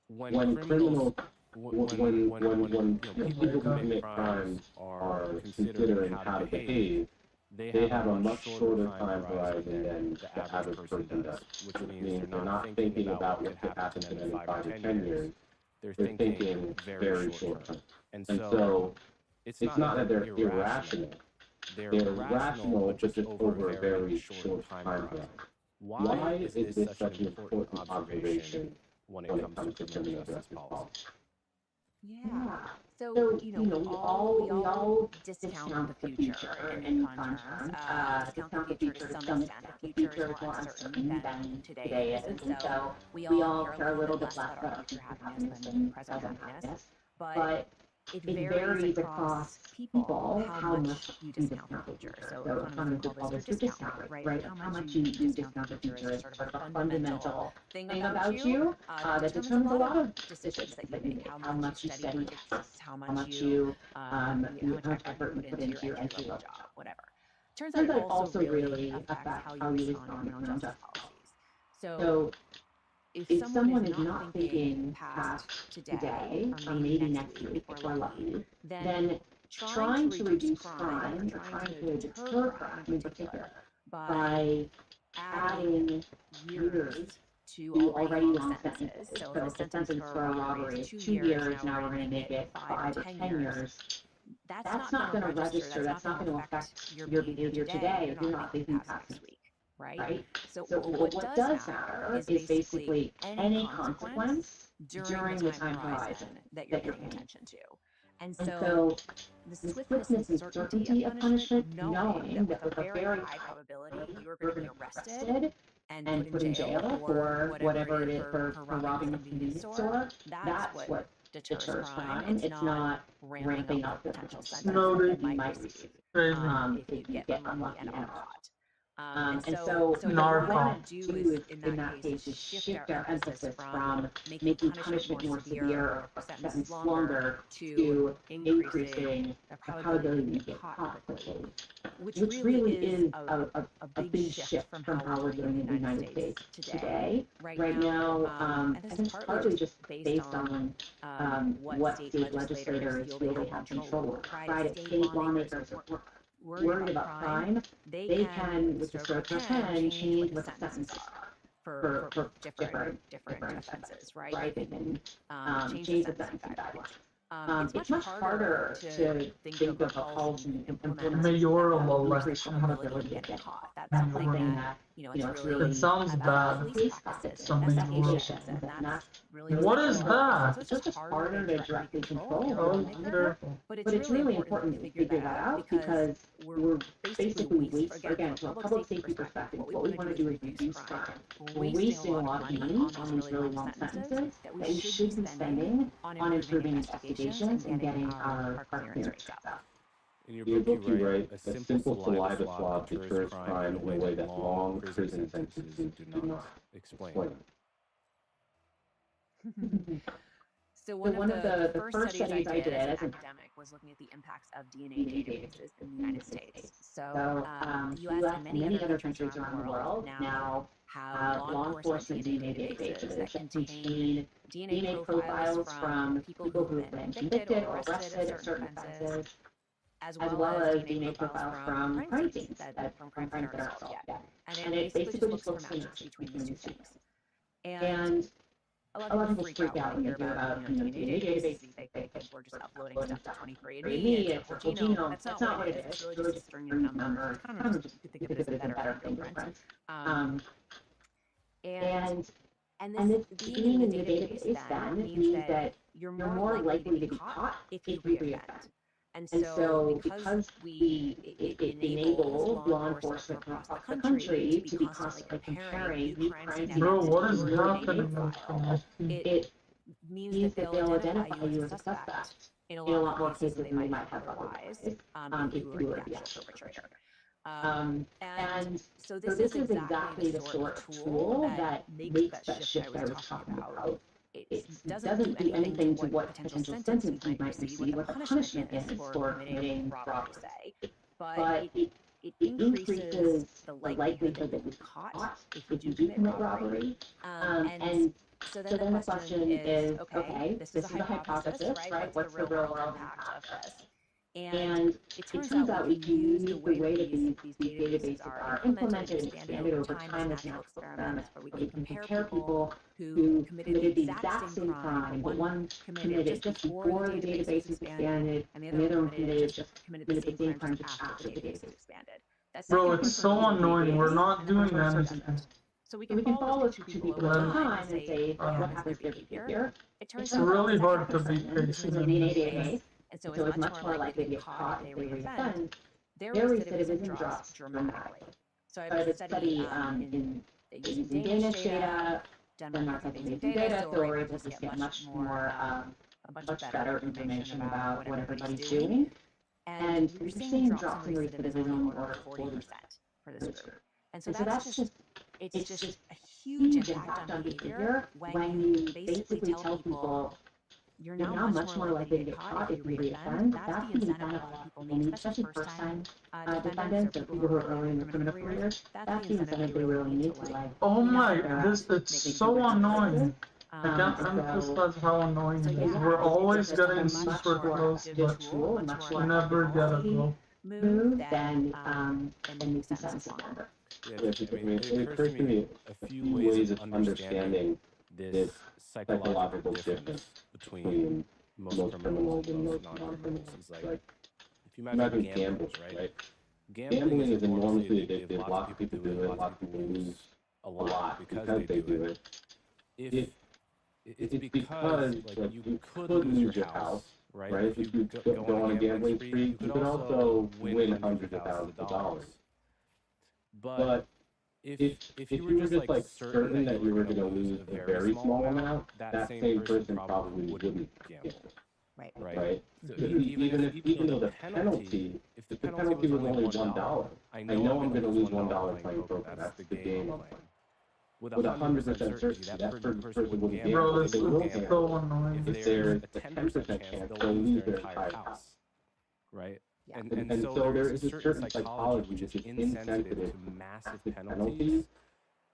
when criminals, when people who commit crimes are considering how to behave, they have a much shorter time horizon than the average person does, which means they're not thinking about what could happen to them in 5 to 10 years. They're thinking very short term. And so it's not that they're irrational. They're rational, but just over a very short time horizon. Why is this such an important observation when it comes to criminal justice policy? Yeah. So we all discount the future in econ terms. Discount the future to some extent. The future is more uncertain than today is, and so we all care a little bit less about future happiness than present happiness. But it varies across people how much you discount the future. So economists call this your discount rate, right? How much you discount the future is sort of a fundamental thing about you that determines a lot of decisions that you make. How much you study, how much you how much effort you put into your entry level job, whatever. Turns out it also really affects how you respond to criminal justice policies. So if someone is not thinking past today, or maybe next week, if we're lucky, then trying to reduce crime, or trying to deter crime in particular, by adding years to already long sentences. So if the sentence for a robbery is 2 years, now we're going to make it 5 or 10 years. that's not going to register. That's not going to affect your behavior today if you're not thinking past next week, right? So what does matter is basically any consequence during the time horizon that you're paying attention to. And so the swiftness and certainty of punishment, knowing that with a very high probability you're going to be arrested and put in jail for whatever it is for robbing a convenience store, that's what deters crime. It's not ramping up the potential sentence that you might receive if you get unlucky and are caught. And so what we want to do is, in that case, is shift our emphasis from making punishment more severe or sentence longer to increasing the probability you get caught quickly, which really is a big shift from how we're doing in the United States today. Right now, and this is partly just based on what state legislators feel they have control over. Right, if state lawmakers are worried about crime, they can, with the stroke of a pen, change what the sentences are for different offenses, right? They can change the sentencing guidelines. It's much harder to think of a policy and implement mayoral election. accountability to get caught. That's something that, it's really It sounds about bad. police practices Some and mayoral investigations, and that's really What is that? So it's just harder to directly control the Oh, lawmaker, careful. but it's really important to figure that out because we're basically again, from a public safety perspective, what we want to do is reduce crime. We're wasting a lot of money on these really long sentences that we should be spending on improving investigations and getting our clearance rates up. In your book, you write, a simple saliva swab deters crime in a way that long prison sentences do not explain. So one of the first studies I did as an academic was looking at the impacts of DNA databases in the United States. So the U.S. and many other countries around the world now have law enforcement DNA databases that contain DNA profiles from people who have been convicted or arrested of certain offenses, as well as DNA profiles from crime scenes from crimes that are solved yet. And it basically just looks for matches between these two things. And a lot of people freak out when they hear about DNA databases. They think we're just uploading stuff to 23andMe, it's a whole genome. That's not what it is. It's really just a string of numbers. Kind of just think of it as a better fingerprint. And this being in the database then means that you're more likely to be caught if you reoffend. And so because it enables law enforcement across the country to be constantly comparing new crimes Bro, what is happening? it means that they'll identify you as a suspect in a lot more cases than they might have otherwise if you were the actual perpetrator. And so this is exactly the sort of tool that makes that shift I was talking about. It doesn't do anything to what potential sentence you might receive, what the punishment is for committing robbery, say, but it increases the likelihood that you're caught if you do commit robbery. And so then the question is, okay, this is a hypothesis, right? What's the real world impact of this? And it turns out we can use the way that these databases are implemented and expanded over time as natural experiments where we can compare people who committed the exact same crime, but one committed it just before the database was expanded, and the other one committed the same crime just after the database expanded. Bro, it's so annoying. We're not doing anything. So we can follow two people at a time and say what happens to their behavior. It's really hard to be patient. And so it's much more likely to get caught if they reoffend. Their recidivism drops dramatically. So I did a study in using Danish data, Denmark has amazing data, so we're able to get much more, much better information about what everybody's doing. And you're seeing drops in recidivism on the order of 40% for this group. And so that's just, it's just a huge impact on behavior when you basically tell people you're now much more likely to get caught if you reoffend. That's the incentive a lot of people need, especially first-time defendants or people who are early in their criminal careers. That's the incentive they really need to, like, oh my, it's so annoying. I can't emphasize how annoying it is. We're always getting super close, but we never get it, bro. Move, then make the sentence longer. Yeah, it occurs to me a few ways of understanding this psychological difference between most criminals and most non-criminals is like if you imagine gambling, right? Gambling is enormously addictive. Lots of people do it. Lots of people lose a lot because they do it. If it's because like you could lose your house, right? If you go on a gambling spree, you could also win hundreds of thousands of dollars. But if you were just like certain that you were going to lose a very small amount, that same person probably wouldn't gamble. Right. So even though the penalty, if the penalty was only $1, I know I'm going to lose $1 playing poker. That's the game I'm playing. With 100% certainty, that person wouldn't gamble. Bro, this is so annoying. If there's a 10% chance, they'll lose their entire house. Right? And so there is a certain psychology which is insensitive to massive penalties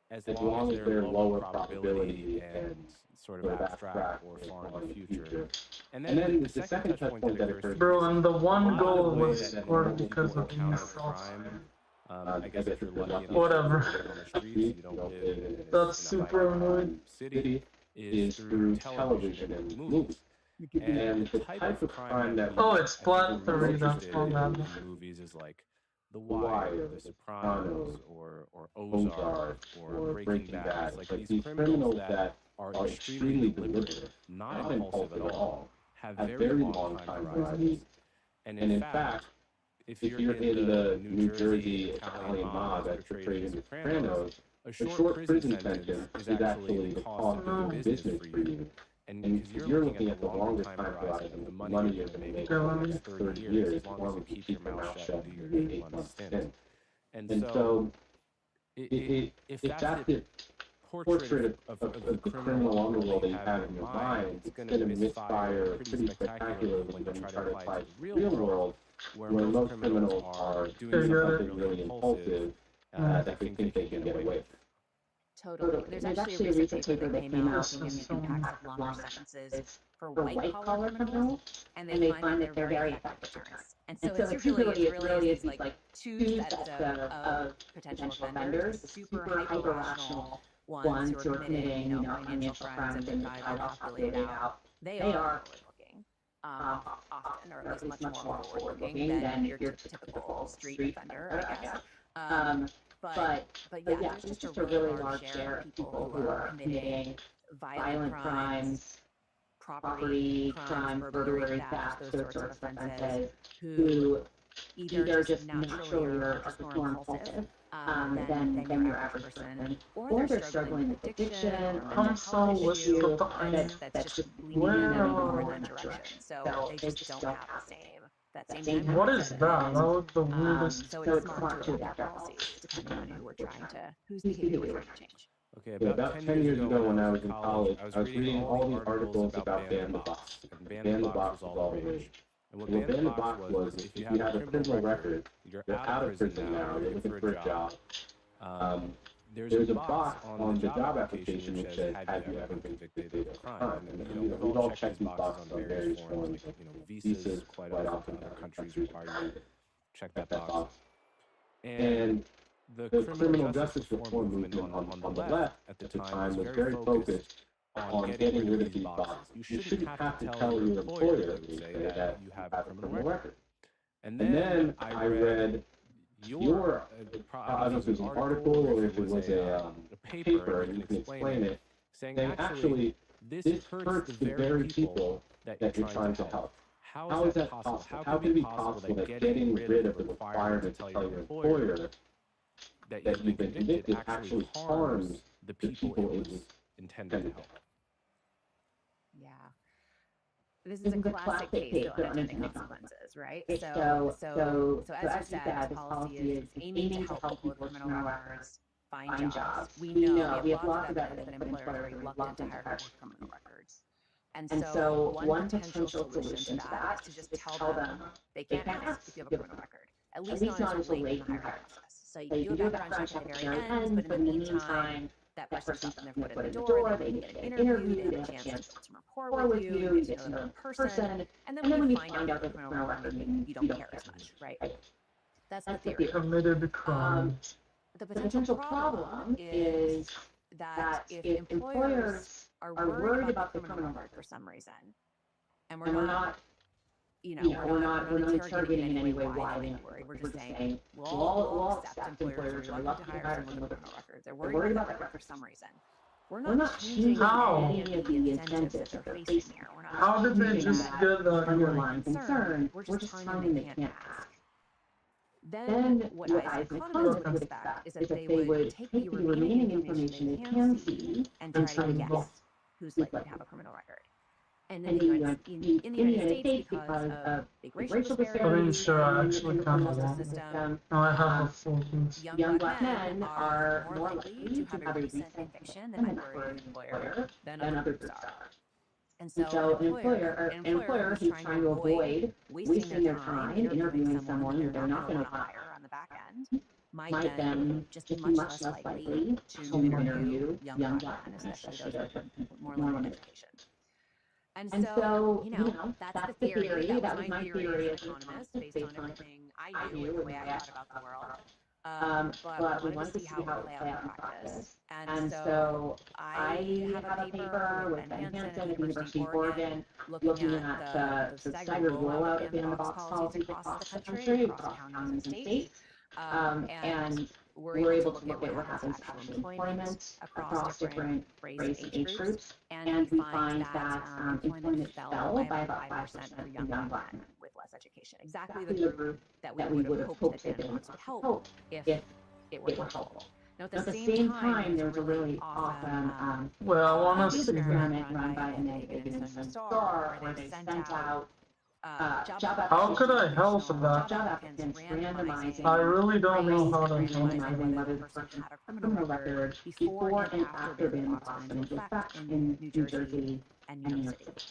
as long as they're lower probability and sort of abstract or far in the future. And then the second touch point that occurs, bro, and the one goal was scored because of insults. I guess if you're lucky enough Whatever. to live on the streets, you don't live in That's super annoying. city, is through television and movies. And the type of crime that Oh, it's Splat 3, that's all that. movies is like The Wire, The Sopranos, or Ozark, or Breaking Bad. It's like these criminals that are extremely deliberate, not impulsive at all, have very long time horizons. And in fact, if you're in the New Jersey Italian mob that's portrayed in The Sopranos, a short prison sentence is actually the cost of doing business for you. And because you're looking at the longer time horizon, the money you're going to make over the next 30 years, as long as you keep your mouth shut and do your 8 month stint. And so, if that's the portrait of the criminal underworld that you have in your mind, it's going to misfire pretty spectacularly when you try to apply it to the real world, where most criminals are doing something really impulsive that they think they can get away with. Totally. There's actually a recent paper that came out looking at the impacts of longer sentences for white-collar criminals, and they find that they're very effective deterrents. And so it really is like two sets of potential offenders, the super hyper-rational ones who are committing, financial crimes and they've populated out. They are forward-looking, often, or at least much more forward-looking than your typical street offender, I guess. But yeah, there's just a really large share of people who are committing violent crimes, property crimes, burglary, theft, those sorts of offenses, who either just naturally are just more impulsive than your average person, or they're struggling with addiction, or mental health issue that's just leading them more in that direction. So they just don't have the same. What is that? That was the weirdest. So it's smart to adapt policies depending on who we're trying to, whose behavior we're trying to change. Okay, about 10 years ago when I was in college, I was reading all these articles about Ban the Box. And Ban the Box was all the rage. And what Ban the Box was, if you have a criminal record, you're out of prison now, you're looking for a job. There's a box on the job application which says, have you ever been convicted of a crime? And we've all checked these boxes on various forms, like visas quite often in other countries require you to check that box. And the criminal justice reform movement on the left at the time was very focused on getting rid of these boxes. You shouldn't have to tell your employer, they would say, that you have a criminal record. And then I read your, I don't know if it was an article or if it was a paper, and you can explain it, saying actually this hurts the very people that you're trying to help. How is that possible? How can it be possible that getting rid of the requirement to tell your employer that you've been convicted actually harms the people it was intended to help? Yeah. This is a classic case of unintended consequences, right? So as you said, this policy is aiming to help people with criminal records find jobs. We know we have lots of evidence that employers are reluctant to hire people with criminal records. And so one potential solution to that is to just tell them they can't ask if you have a criminal record, at least not until late in the hiring process. So you do a background check at the very end, but in the meantime, that person's gotten their foot in the door, they get interviewed, they get a chance to build some rapport with you, get to know the person, and then when you find out the criminal record, you don't care as much, right? That's the theory. Committed crimes. The potential problem is that if employers are worried about the criminal record for some reason, and we're not we're not interrogating in any way why they might be worried. We're just saying we'll all accept employers are reluctant to hire someone with criminal records. They're worried about that for some reason. We're not changing any of the incentives that they're facing here. We're not How did they just get the underlying concern? We're just telling them they can't ask. Then what Isaac economists would expect is that they would take the remaining information they can see and try to guess who's likely to have a criminal record. And in the United States, because of big racial disparities, actually kind of long. system, I have a full piece. young black men are more likely to have a recent conviction that might worry an employer than other groups are. And so an employer who's trying to avoid wasting their time interviewing someone who they're not going to hire on the back end might then just be much less likely to interview young black men, especially those with more limited education. And so, that's the theory. That was my theory as an economist, based on everything I knew and the way I thought about the world. But we wanted to see how it would play out in practice. And so I have a paper with Ben Hansen at the University of Oregon looking at the staggered rollout of in-the-box policies across the country, across counties and states. And we're able to look at what happens to actual employment across different race and age groups. And we find that employment fell by about 5% for young black men with less education. Exactly the group that we would have hoped that Ben would help if it were helpful. Now, at the same time, there was a really awesome experiment run by Annette Higgins and Star, where they sent out How could I help with that? job applicants randomizing. I really don't know how to randomizing whether the person had a criminal record before and after being boxed into effect in New Jersey and New York City.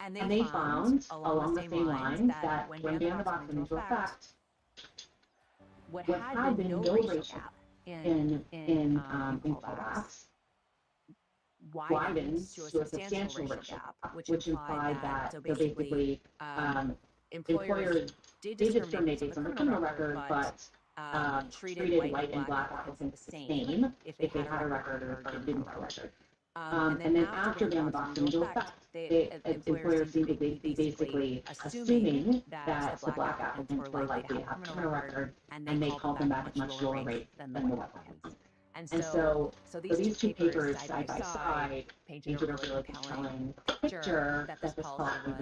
And they found, along the same lines, that when ban the box went into effect, what had been no racial gap in callbacks widens to a substantial racial gap, which implied that, so basically, employers did discriminate based on the criminal record, but treated white and black applicants the same if they had a record or didn't have a record. And then after ban the box went into effect, employers seemed to be basically assuming that the black applicants were likely to have a criminal record, and they called them back at a much lower rate than the white applicants. And so these two papers side by side painted a really compelling picture that this policy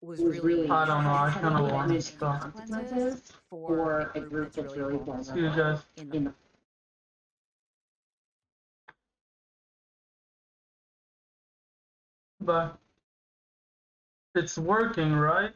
was really I don't know, I kind of want to stop. consequences for a group that's really See you guys. vulnerable in the But it's working, right?